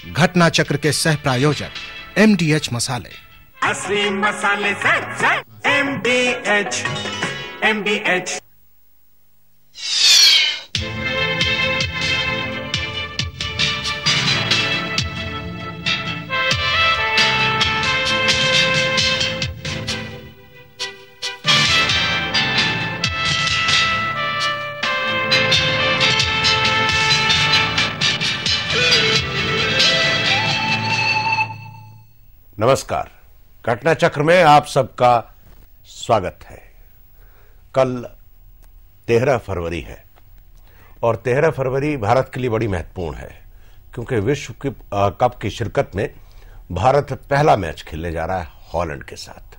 घटना चक्र के सह प्रायोजक MDH मसाले। असली मसाले से MDH। नमस्कार, घटना चक्र में आप सबका स्वागत है। कल 13 फरवरी है और 13 फरवरी भारत के लिए बड़ी महत्वपूर्ण है क्योंकि विश्व कप की शिरकत में भारत पहला मैच खेलने जा रहा है हॉलैंड के साथ।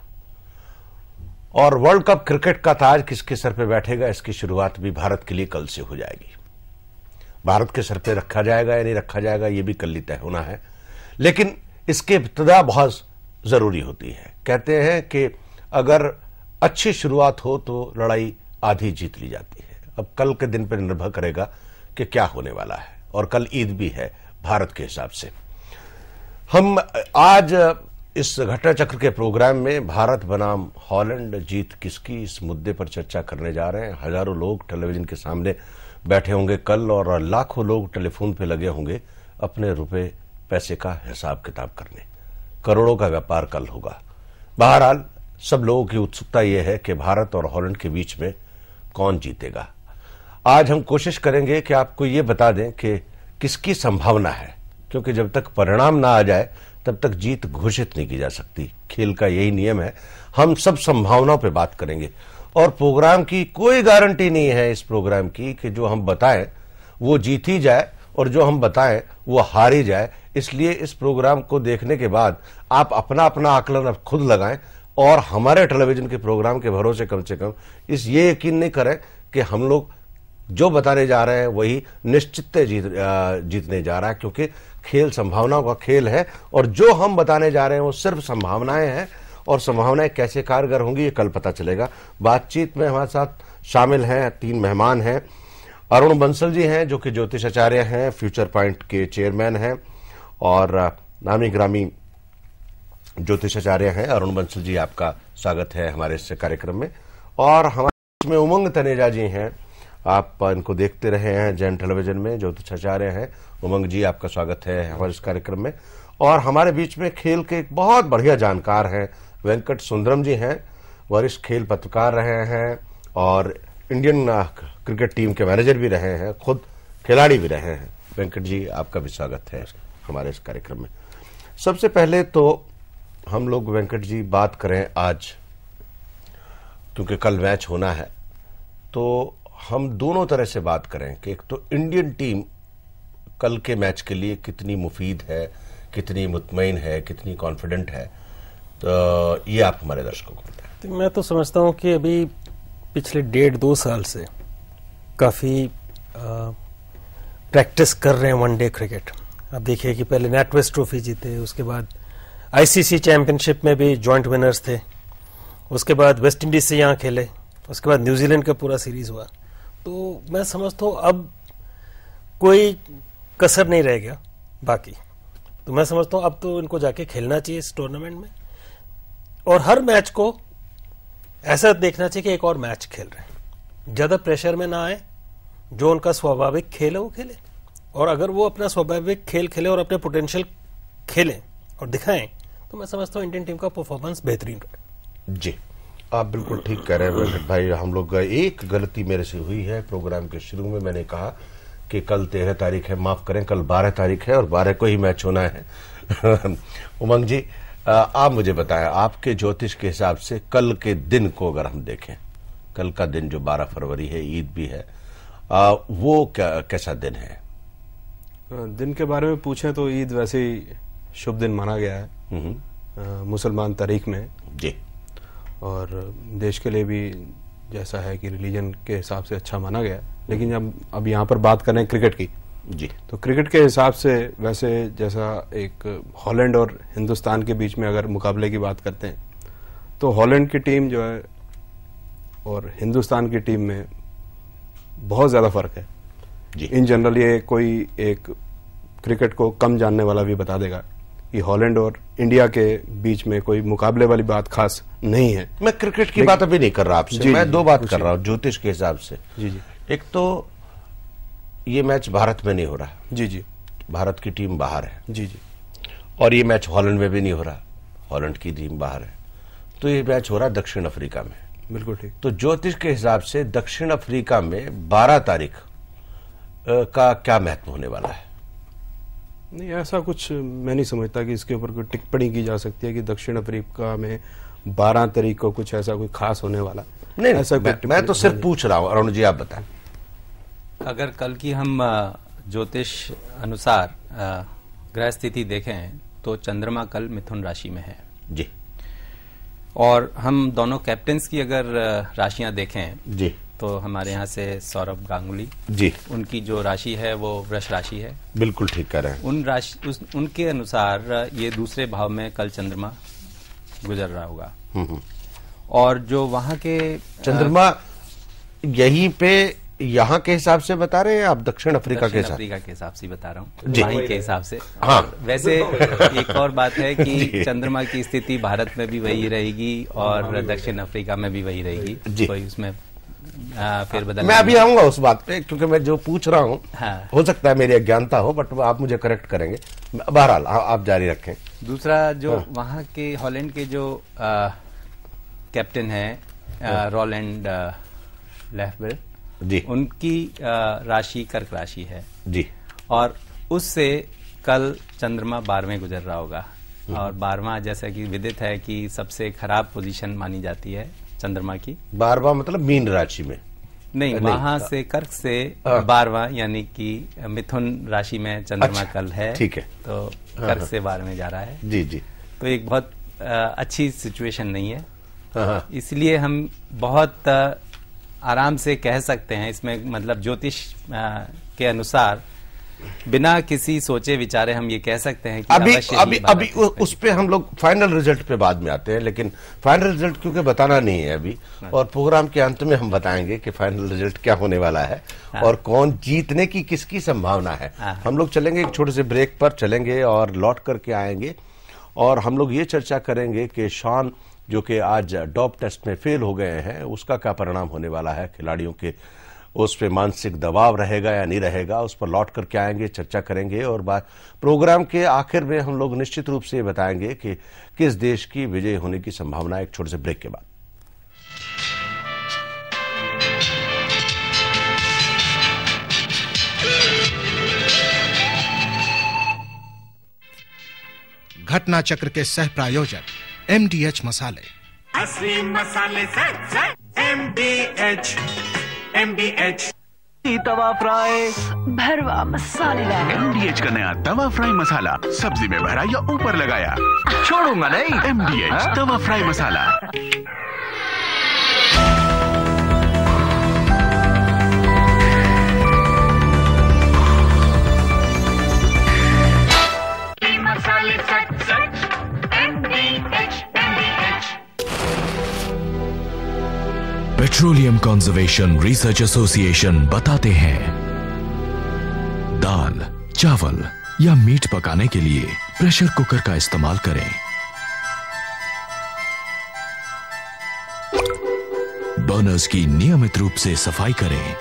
और वर्ल्ड कप क्रिकेट का ताज किसके सर पे बैठेगा, इसकी शुरुआत भी भारत के लिए कल से हो जाएगी। भारत के सर पे रखा जाएगा या नहीं रखा जाएगा, यह भी कल ही तय होना है, लेकिन इसकी इब्तिदा बहुत जरूरी होती है। कहते हैं कि अगर अच्छी शुरुआत हो तो लड़ाई आधी जीत ली जाती है। अब कल के दिन पर निर्भर करेगा कि क्या होने वाला है, और कल ईद भी है भारत के हिसाब से। हम आज इस घटना चक्र के प्रोग्राम में भारत बनाम हॉलैंड जीत किसकी, इस मुद्दे पर चर्चा करने जा रहे हैं। हजारों लोग टेलीविजन के सामने बैठे होंगे कल, और लाखों लोग टेलीफोन पे लगे होंगे अपने रुपए पैसे का हिसाब किताब करने। करोड़ों का व्यापार कल होगा। बहरहाल सब लोगों की उत्सुकता यह है कि भारत और हॉलैंड के बीच में कौन जीतेगा। आज हम कोशिश करेंगे कि आपको यह बता दें कि किसकी संभावना है, क्योंकि जब तक परिणाम ना आ जाए तब तक जीत घोषित नहीं की जा सकती। खेल का यही नियम है। हम सब संभावनाओं पर बात करेंगे और प्रोग्राम की कोई गारंटी नहीं है इस प्रोग्राम की कि जो हम बताएं वो जीत ही जाए और जो हम बताएं वो हार ही जाए। इसलिए इस प्रोग्राम को देखने के बाद आप अपना अपना आकलन अब खुद लगाएं और हमारे टेलीविजन के प्रोग्राम के भरोसे कम से कम ये यकीन नहीं करें कि हम लोग जो बताने जा रहे हैं वही निश्चित जीतने जा रहा है, क्योंकि खेल संभावनाओं का खेल है और जो हम बताने जा रहे हैं वो सिर्फ संभावनाएं हैं, और संभावनाएं कैसे कारगर होंगी ये कल पता चलेगा। बातचीत में हमारे साथ शामिल हैं 3 मेहमान हैं। अरुण बंसल जी हैं जो कि ज्योतिष आचार्य हैं, फ्यूचर पॉइंट के चेयरमैन हैं और नामी ग्रामी ज्योतिष आचार्य हैं। अरुण बंसल जी, आपका स्वागत है हमारे इस कार्यक्रम में। और हमारे में उमंग तनेजा जी हैं, आप इनको देखते रहे हैं जैन टेलीविजन में, ज्योतिष आचार्य हैं। उमंग जी, आपका स्वागत है हमारे इस कार्यक्रम में। और हमारे बीच में खेल के एक बहुत बढ़िया जानकार हैं, वेंकट सुंदरम जी हैं, वरिष्ठ खेल पत्रकार रहे हैं और इंडियन क्रिकेट टीम के मैनेजर भी रहे हैं, खुद खिलाड़ी भी रहे हैं। वेंकट जी, आपका भी स्वागत है हमारे इस कार्यक्रम में। सबसे पहले तो हम लोग वेंकट जी बात करें आज, क्योंकि कल मैच होना है, तो हम दोनों तरह से बात करें कि एक तो इंडियन टीम कल के मैच के लिए कितनी मुफीद है, कितनी मुतमईन है, कितनी कॉन्फिडेंट है, तो ये आप हमारे दर्शकों को बताएं। मैं तो समझता हूं कि अभी पिछले 1.5-2 साल से काफी प्रैक्टिस कर रहे हैं वनडे क्रिकेट। अब देखिए कि पहले नेटवेस्ट ट्रॉफी जीते, उसके बाद आईसीसी चैंपियनशिप में भी जॉइंट विनर्स थे, उसके बाद वेस्ट इंडीज से यहाँ खेले, उसके बाद न्यूजीलैंड का पूरा सीरीज हुआ। तो मैं समझता हूँ अब कोई कसर नहीं रह गया बाकी। तो मैं समझता हूँ अब तो इनको जाके खेलना चाहिए इस टूर्नामेंट में, और हर मैच को ऐसा देखना चाहिए कि एक और मैच खेल रहे हैं, ज्यादा प्रेशर में ना आए, जो उनका स्वाभाविक खेल है वो खेले, और अगर वो अपना स्वाभाविक खेल खेले और अपने पोटेंशियल खेलें और दिखाएं तो मैं समझता हूं इंडियन टीम का परफॉर्मेंस बेहतरीन रहे। जी, आप बिल्कुल ठीक कह रहे हैं वेंकट भाई। हम लोग एक गलती मेरे से हुई है, प्रोग्राम के शुरू में मैंने कहा कि कल 13 तारीख है, माफ करें कल 12 तारीख है और 12 को ही मैच होना है। उमंग जी, आप मुझे बताएं, आपके ज्योतिष के हिसाब से कल के दिन को अगर हम देखें, कल का दिन जो 12 फरवरी है, ईद भी है, वो कैसा दिन है? दिन के बारे में पूछें तो ईद वैसे ही शुभ दिन माना गया है मुसलमान तारीख में जी, और देश के लिए भी जैसा है कि रिलीजन के हिसाब से अच्छा माना गया। लेकिन जब अब यहाँ पर बात करें क्रिकेट की जी, तो क्रिकेट के हिसाब से वैसे जैसा एक हॉलैंड और हिंदुस्तान के बीच में अगर मुकाबले की बात करते हैं तो हॉलैंड की टीम जो है और हिंदुस्तान की टीम में बहुत ज्यादा फर्क है जी। इन जनरल ये कोई एक क्रिकेट को कम जानने वाला भी बता देगा कि हॉलैंड और इंडिया के बीच में कोई मुकाबले वाली बात खास नहीं है। मैं क्रिकेट की बात अभी नहीं कर रहा आपसे, मैं दो बात कर रहा हूँ ज्योतिष के हिसाब से। जी जी। एक तो ये मैच भारत में नहीं हो रहा। जी जी। भारत की टीम बाहर है। जी जी। और ये मैच हॉलैंड में भी नहीं हो रहा, हॉलैंड की टीम बाहर है। तो ये मैच हो रहा दक्षिण अफ्रीका में। बिल्कुल ठीक। तो ज्योतिष के हिसाब से दक्षिण अफ्रीका में 12 तारीख का क्या महत्व होने वाला है? नहीं, ऐसा कुछ मैं नहीं समझता कि इसके ऊपर कोई टिप्पणी की जा सकती है कि दक्षिण अफ्रीका में 12 तारीख को कुछ ऐसा कोई खास होने वाला नहीं। ऐसा मैं तो सिर्फ पूछ रहा हूं। अरुण जी आप बताएं। अगर कल की हम ज्योतिष अनुसार ग्रह स्थिति देखें तो चंद्रमा कल मिथुन राशि में है जी। और हम दोनों कैप्टन्स की अगर राशियां देखें जी तो हमारे यहाँ से सौरभ गांगुली जी, उनकी जो राशि है वो वृष राशि है। बिल्कुल ठीक कह रहे हैं। उनके अनुसार ये दूसरे भाव में कल चंद्रमा गुजर रहा होगा। और जो वहाँ के चंद्रमा यहीं पे यहाँ के हिसाब से बता रहे हैं आप? दक्षिण अफ्रीका के हिसाब से बता रहा हूँ, वहीं के हिसाब से। हाँ। वैसे एक और बात है कि चंद्रमा की स्थिति भारत में भी वही रहेगी और दक्षिण अफ्रीका में भी वही रहेगी। कोई उसमें फिर बदल। मैं अभी आऊंगा उस बात पे, क्योंकि मैं जो पूछ रहा हूँ हो सकता है मेरी अज्ञानता हो, बट आप मुझे करेक्ट करेंगे। बहरहाल आप जारी रखें। दूसरा जो वहाँ के हॉलैंड के जो कैप्टन है रोलैंड लेफ्बेल जी, उनकी राशि कर्क राशि है जी। और उससे कल चंद्रमा 12वें गुजर रहा होगा। और 12वां जैसा कि विदित है कि सबसे खराब पोजीशन मानी जाती है चंद्रमा की। 12वां मतलब मीन राशि में? नहीं, वहां से कर्क से 12वां यानी कि मिथुन राशि में चंद्रमा कल है। ठीक है। तो कर्क से 12वें जा रहा है। जी जी। तो एक बहुत अच्छी सिचुएशन नहीं है। इसलिए हम बहुत आराम से कह सकते हैं इसमें, मतलब ज्योतिष के अनुसार बिना किसी सोचे विचारे हम ये कह सकते हैं कि अभी उस पे हम लोग फाइनल रिजल्ट पे बाद में आते हैं, लेकिन फाइनल रिजल्ट क्योंकि बताना नहीं है अभी, और प्रोग्राम के अंत में हम बताएंगे कि फाइनल रिजल्ट क्या होने वाला है और कौन जीतने की किसकी संभावना है। हम लोग चलेंगे एक छोटे से ब्रेक पर, चलेंगे और लौट करके आएंगे और हम लोग ये चर्चा करेंगे कि शॉन जो कि आज डॉप टेस्ट में फेल हो गए हैं, उसका क्या परिणाम होने वाला है, खिलाड़ियों के उस पे मानसिक दबाव रहेगा या नहीं रहेगा, उस पर लौट करके आएंगे, चर्चा करेंगे। और प्रोग्राम के आखिर में हम लोग निश्चित रूप से ये बताएंगे कि किस देश की विजय होने की संभावना, एक छोटे से ब्रेक के बाद। घटना चक्र के सह प्रायोजक MDH मसाले। असली मसाले से MDH तवा फ्राई भरवा मसालेदार। MDH का नया तवा फ्राई मसाला, सब्जी में भरा या ऊपर लगाया, छोड़ूंगा नहीं। MDH तवा फ्राई मसाला। मसाले सच सच MDH। Petroleum conservation research association बताते हैं, दाल, चावल या मीट पकाने के लिए प्रेशर कुकर का इस्तेमाल करें। बर्नर्स की नियमित रूप से सफाई करें।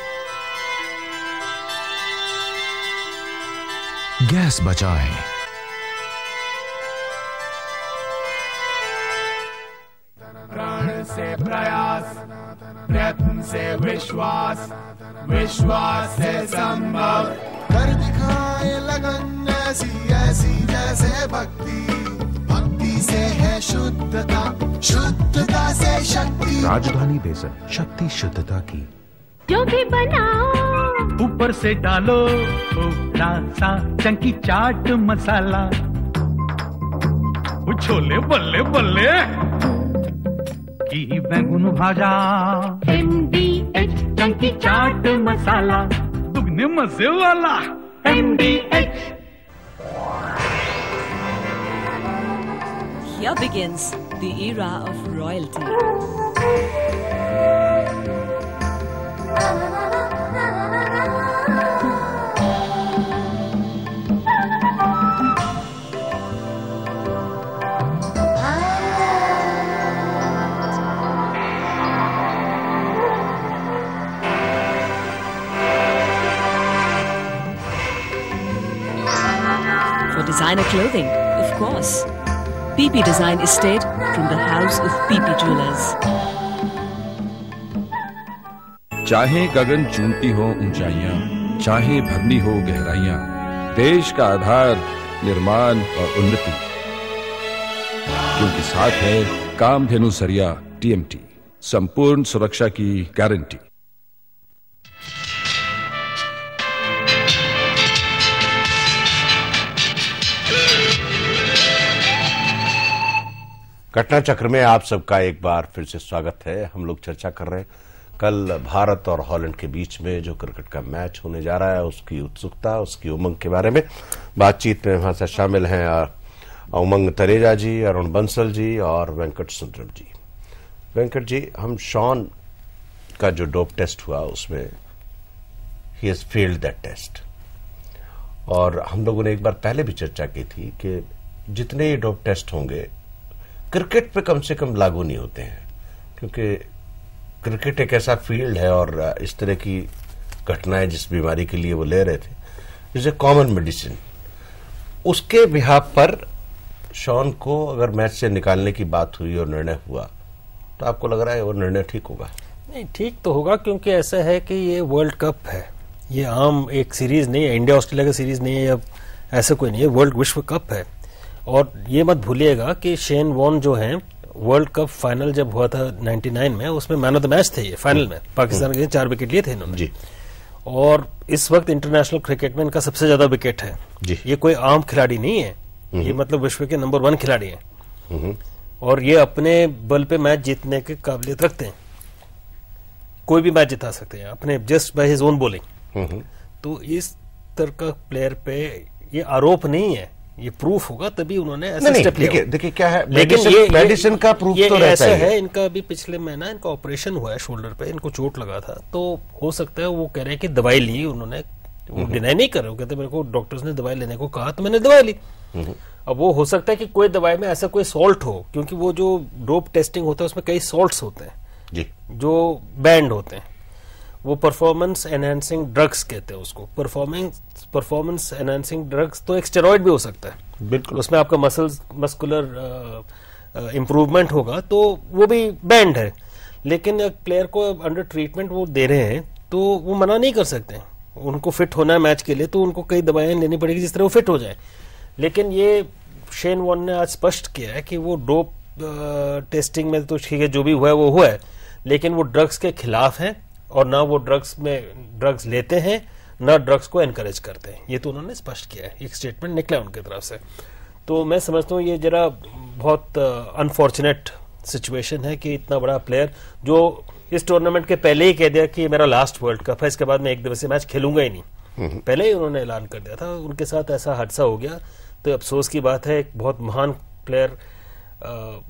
गैस बचाएं। प्राण से प्रयास, प्रयत्न से विश्वास, विश्वास से संभव, कर दिखाए लगन ऐसी ऐसी जैसे भक्ति, भक्ति से है शुद्धता, शुद्धता से शक्ति। राजधानी बेसन, शक्ति शुद्धता की। जो भी बनाओ ऊपर से डालो थोड़ा सा चंकी चाट मसाला, छोले बल्ले बल्ले की बैंगन भाजा, MDH चंकी चाट मसाला, दुगने मजे वाला MDH। Here begins the era of royalty. designer clothing, of course. PP Design Estate from the house of PP Jewelers. चाहे गगन चूमती हो ऊंचाइयां, चाहे भरनी हो गहराइयां, देश का आधार निर्माण और उन्नति, क्योंकि साथ है कामधेनु सरिया TMT, संपूर्ण सुरक्षा की गारंटी। घटना चक्र में आप सबका एक बार फिर से स्वागत है। हम लोग चर्चा कर रहे हैं कल भारत और हॉलैंड के बीच में जो क्रिकेट का मैच होने जा रहा है, उसकी उत्सुकता, उसकी उमंग के बारे में बातचीत में हमारे साथ शामिल हैं उमंग तरेजा जी, अरुण बंसल जी और वेंकट सुंदरम जी। वेंकट जी, हम शॉन का जो डोप टेस्ट हुआ उसमें ही हैज फेल्ड दैट टेस्ट, और हम लोगों ने एक बार पहले भी चर्चा की थी कि जितने डोप टेस्ट होंगे क्रिकेट पे कम से कम लागू नहीं होते हैं, क्योंकि क्रिकेट एक ऐसा फील्ड है और इस तरह की घटनाएं जिस बीमारी के लिए वो ले रहे थे इज ए कॉमन मेडिसिन। उसके बिहाफ पर शॉन को अगर मैच से निकालने की बात हुई और निर्णय हुआ, तो आपको लग रहा है वो निर्णय ठीक होगा? नहीं, ठीक तो होगा, क्योंकि ऐसा है कि ये वर्ल्ड कप है, ये आम एक सीरीज नहीं है, इंडिया ऑस्ट्रेलिया का सीरीज नहीं है या ऐसा कोई नहीं है, वर्ल्ड विश्व कप है। और ये मत भूलिएगा कि शेन वॉन जो है, वर्ल्ड कप फाइनल जब हुआ था 99 में, उसमें मैन ऑफ द मैच थे ये फाइनल में, पाकिस्तान के 4 विकेट लिए थे इन्होंने जी। और इस वक्त इंटरनेशनल क्रिकेट में इनका सबसे ज्यादा विकेट है जी। ये कोई आम खिलाड़ी नहीं है, ये मतलब विश्व के नंबर 1 खिलाड़ी हैं, और ये अपने बल पे मैच जीतने की काबिलियत रखते हैं, कोई भी मैच जिता सकते हैं अपने just by his own bowling. तो इस तरह का प्लेयर पे ये आरोप नहीं है, ये प्रूफ होगा तभी उन्होंने ऐसा स्टेप लिया। देखिए क्या है, लेकिन मेडिसिन का प्रूफ तो रहता है। इनका भी पिछले महीना इनका ऑपरेशन हुआ है शोल्डर पे, इनको चोट लगा था, तो हो सकता है वो कह रहे हैं कि दवाई ली उन्होंने, वो डिनाई नहीं कर रहे, वो कहते मेरे को डॉक्टर्स ने दवाई लेने को कहा तो मैंने दवाई ली। अब वो हो सकता है कि कोई दवाई में ऐसा कोई सॉल्ट हो, क्योंकि वो जो डोप टेस्टिंग होता है उसमें कई सॉल्ट्स होते हैं जी, जो बैंड होते हैं, वो परफॉर्मेंस एनहांसिंग ड्रग्स कहते हैं उसको। परफॉर्मेंस एनहांसिंग ड्रग्स तो एक स्टेरॉइड भी हो सकता है, बिल्कुल, उसमें आपका मस्कुलर इंप्रूवमेंट होगा, तो वो भी बैंड है। लेकिन एक प्लेयर को अंडर ट्रीटमेंट वो दे रहे हैं तो वो मना नहीं कर सकते, उनको फिट होना है मैच के लिए, तो उनको कई दवाएं लेनी पड़ेगी जिस तरह वो फिट हो जाए। लेकिन ये शेन वॉन ने आज स्पष्ट किया है कि वो डोप टेस्टिंग में तो ठीक है, जो भी हुआ है वो हुआ है, लेकिन वो ड्रग्स के खिलाफ है, और ना वो ड्रग्स लेते हैं, ना ड्रग्स को एनकरेज करते हैं, ये तो उन्होंने स्पष्ट किया है, एक स्टेटमेंट निकला उनकी तरफ से। तो मैं समझता हूँ ये जरा बहुत अनफॉर्चुनेट सिचुएशन है कि इतना बड़ा प्लेयर जो इस टूर्नामेंट के पहले ही कह दिया कि मेरा लास्ट वर्ल्ड कप है, इसके बाद मैं एक दिवसीय मैच खेलूंगा ही नहीं, पहले ही उन्होंने ऐलान कर दिया था। उनके साथ ऐसा हादसा हो गया तो अफसोस की बात है, एक बहुत महान प्लेयर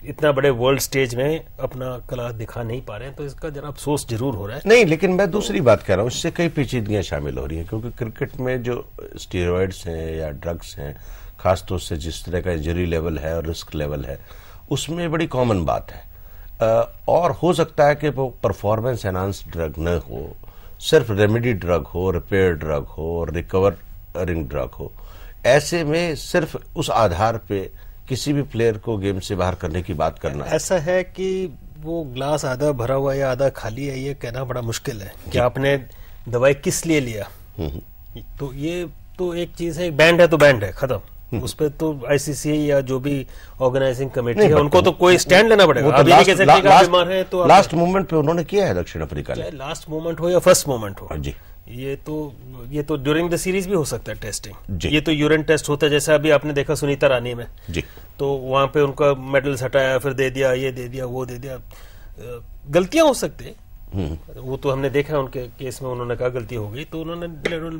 इतना बड़े वर्ल्ड स्टेज में अपना कला दिखा नहीं पा रहे हैं, तो इसका जरा अफसोस जरूर हो रहा है। नहीं, लेकिन मैं दूसरी बात कह रहा हूँ, इससे कई पेचीदगियां शामिल हो रही हैं, क्योंकि क्रिकेट में जो स्टेरॉइड्स हैं या ड्रग्स हैं, खासतौर से जिस तरह का इंजरी लेवल है और रिस्क लेवल है, उसमें बड़ी कॉमन बात है। और हो सकता है कि वो परफॉर्मेंस एनहांस्ड ड्रग न हो, सिर्फ रेमेडी ड्रग हो, रिपेयर ड्रग हो, रिकवरिंग ड्रग हो। ऐसे में सिर्फ उस आधार पे किसी भी प्लेयर को गेम से बाहर करने की बात करना, ऐसा है कि वो ग्लास आधा भरा हुआ या आधा खाली है, ये कहना बड़ा मुश्किल है कि आपने दवाई किस लिए लिया। तो ये तो एक चीज है, बैंड है तो बैंड है, खत्म, उस पर तो आईसीसी या जो भी ऑर्गेनाइजिंग कमेटी है उनको तो कोई स्टैंड लेना पड़ेगा। अभी नहीं कह सकते कि आप बीमार हैं तो लास्ट मोमेंट पे उन्होंने किया है दक्षिण अफ्रीका ने, लास्ट मोमेंट हो या फर्स्ट मोमेंट हो जी, ये तो ड्यूरिंग द सीरीज भी हो सकता है टेस्टिंग। ये तो यूरिन टेस्ट होता है, जैसे अभी आपने देखा सुनीता रानी में जी, तो वहां पे उनका मेडल्स हटाया, फिर दे दिया, ये दे दिया, वो दे दिया, गलतियां हो सकती है, वो तो हमने देखा है उनके केस में, उन्होंने कहा गलती हो गई तो उन्होंने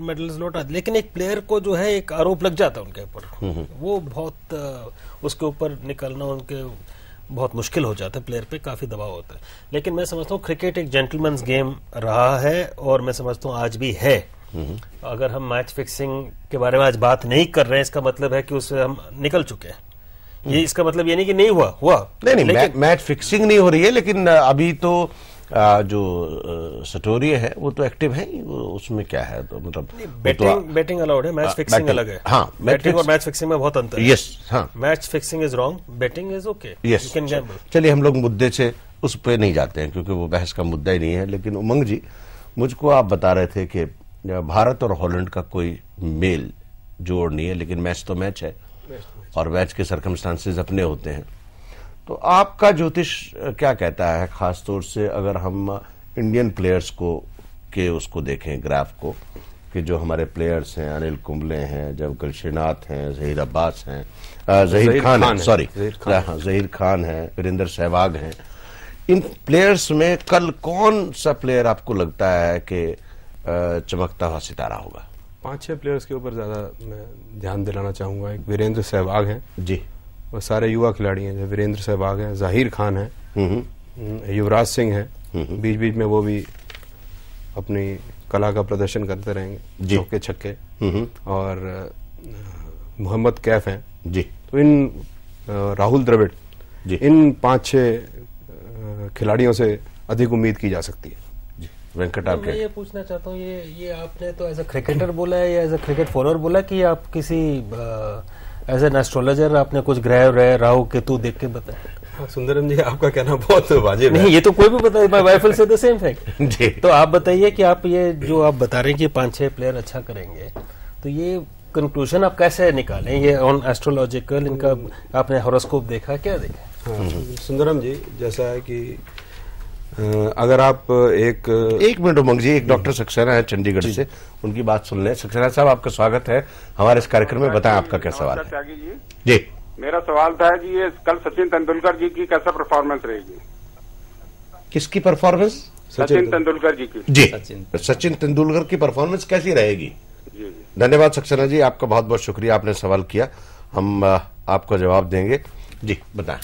मेडल्स लौटा। लेकिन एक प्लेयर को जो है एक आरोप लग जाता है उनके ऊपर, वो बहुत उसके ऊपर निकलना उनके बहुत मुश्किल हो जाता है, प्लेयर पे काफी दबाव होता है। लेकिन मैं समझता हूँ क्रिकेट एक जेंटलमैन्स गेम रहा है, और मैं समझता हूँ आज भी है। अगर हम मैच फिक्सिंग के बारे में आज बात नहीं कर रहे हैं, इसका मतलब है कि उससे हम निकल चुके हैं। ये इसका मतलब ये नहीं कि नहीं हुआ, नहीं, मैच फिक्सिंग नहीं हो रही है, लेकिन अभी तो जो सटोरिये है वो तो एक्टिव है ही, उसमें क्या है, तो मतलब बैटिंग अलाउड है, मैच फिक्सिंग अलग है। हाँ, बैटिंग और मैच फिक्सिंग में बहुत अंतर है। यस, हाँ, match fixing is wrong, batting is okay, you can Gamble. चलिए हम लोग मुद्दे से उस पे नहीं जाते हैं क्योंकि वो बहस का मुद्दा ही नहीं है। लेकिन उमंग जी, मुझको आप बता रहे थे कि भारत और हॉलैंड का कोई मेल जोड़ नहीं है, लेकिन मैच तो मैच है और मैच के सर्कमस्टांसेस अपने होते हैं। तो आपका ज्योतिष क्या कहता है, खास तौर से अगर हम इंडियन प्लेयर्स को के उसको देखें, ग्राफ को, कि जो हमारे प्लेयर्स हैं, अनिल कुंबले हैं, जवगल श्रीनाथ हैं, जहीर अब्बास हैं, जहीर खान है, वीरेंद्र सहवाग हैं, इन प्लेयर्स में कल कौन सा प्लेयर आपको लगता है कि चमकता हुआ सितारा होगा? 5-6 प्लेयर्स के ऊपर ज्यादा मैं ध्यान दिलाना चाहूंगा। एक वीरेंद्र सहवाग हैं जी, और सारे युवा खिलाड़ी हैं, जैसे वीरेंद्र सहवाग हैं, जाहिर खान है, युवराज सिंह है, बीच बीच में वो भी अपनी कला का प्रदर्शन करते रहेंगे, चौके छक्के, और मोहम्मद कैफ हैं जी। तो इन राहुल द्रविड़, इन 5-6 खिलाड़ियों से अधिक उम्मीद की जा सकती है। वेंकट, आप मैं ये पूछना चाहता हूँ, ये आपने तो एज अ क्रिकेटर बोला है या एज अ क्रिकेट फॉलोअर बोला कि आप किसी एज एन एस्ट्रोलॉजर आपने कुछ ग्रह राहु केतु देख के बताया? सुंदरम जी, आपका कहना बहुत वाजिब है। नहीं, ये तो कोई भी बताए, my wife will say the same fact. तो आप बताइए कि आप ये जो आप बता रहे हैं कि 5-6 प्लेयर अच्छा करेंगे, तो ये कंक्लूजन आप कैसे निकालें? ये ऑन एस्ट्रोलॉजिकल, इनका आपने हॉरोस्कोप देखा, क्या देखा? सुंदरम जी, जैसा है कि अगर आप एक मिनट उमंग जी, एक डॉक्टर सक्सेना है चंडीगढ़ से, उनकी बात सुन लें। सक्सेना साहब, आपका स्वागत है हमारे इस कार्यक्रम में। बताएं आपका क्या सवाल है? जी, मेरा सवाल था कि ये कल सचिन तेंदुलकर जी की कैसा परफॉर्मेंस रहेगी? किसकी परफॉर्मेंस? सचिन तेंदुलकर जी की। जी, सचिन तेंदुलकर की परफॉर्मेंस कैसी रहेगी? जी, धन्यवाद सक्सेना जी, आपका बहुत बहुत शुक्रिया, आपने सवाल किया, हम आपको जवाब देंगे। जी बताएं।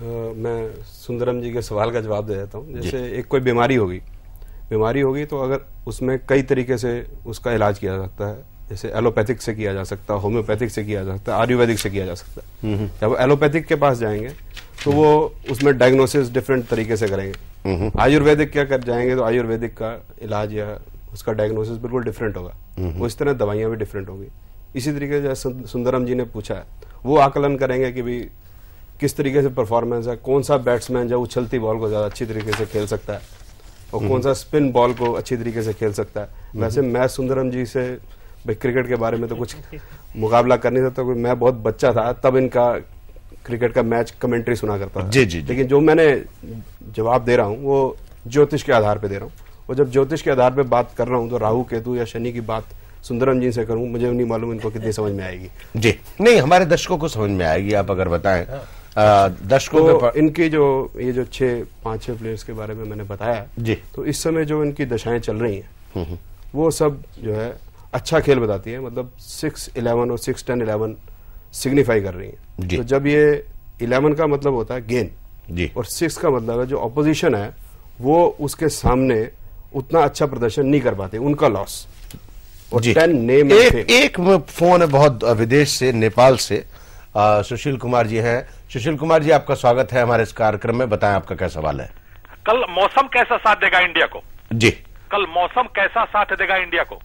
मैं सुंदरम जी के सवाल का जवाब दे देता हूँ। जैसे एक कोई बीमारी होगी तो अगर उसमें कई तरीके से उसका इलाज किया जा सकता है, जैसे एलोपैथिक से किया जा सकता है, होम्योपैथिक से किया जा सकता है, आयुर्वेदिक से किया जा सकता है। जब एलोपैथिक के पास जाएंगे तो वो उसमें डायग्नोसिस डिफरेंट तरीके से करेंगे। आयुर्वेदिक क्या कर जाएंगे तो आयुर्वेदिक का इलाज या उसका डायग्नोसिस बिल्कुल डिफरेंट होगा, वो इस तरह दवाइयां भी डिफरेंट होगी। इसी तरीके से जैसे सुंदरम जी ने पूछा है, वो आकलन करेंगे कि भी किस तरीके से परफॉर्मेंस है, कौन सा बैट्समैन जो उछलती बॉल को ज्यादा अच्छी तरीके से खेल सकता है और कौन सा स्पिन बॉल को अच्छी तरीके से खेल सकता है। वैसे मैं सुंदरम जी से क्रिकेट के बारे में तो कुछ मुकाबला कर नहीं सकता, मैं बहुत बच्चा था तब इनका क्रिकेट का मैच कमेंट्री सुना करता था। जी। लेकिन जो मैंने जवाब दे रहा हूँ वो ज्योतिष के आधार पर दे रहा हूँ, और जब ज्योतिष के आधार पर बात कर रहा हूँ तो राहु केतु या शनि की बात सुंदरम जी से करूँ, मुझे नहीं मालूम इनको कितनी समझ में आएगी। जी नहीं, हमारे दर्शकों को समझ में आएगी, आप अगर बताएं। दर्शकों तो इनकी जो ये जो 5-6 प्लेयर्स के बारे में मैंने बताया जी, तो इस समय जो इनकी दशाएं चल रही हैं वो सब जो है अच्छा खेल बताती है, मतलब 6-11 और 6-10-11 सिग्निफाई कर रही हैं। तो जब ये 11 का मतलब होता है गेन जी, और 6 का मतलब है जो ऑपोजिशन है वो उसके सामने उतना अच्छा प्रदर्शन नहीं कर पाते, उनका लॉस। और 10 नेम एक फोन है बहुत विदेश से, नेपाल से, सुशील कुमार जी हैं। सुशील कुमार जी, आपका स्वागत है हमारे इस कार्यक्रम में, बताएं आपका क्या सवाल है? कल मौसम कैसा साथ देगा इंडिया को? जी, कल मौसम कैसा साथ देगा इंडिया को?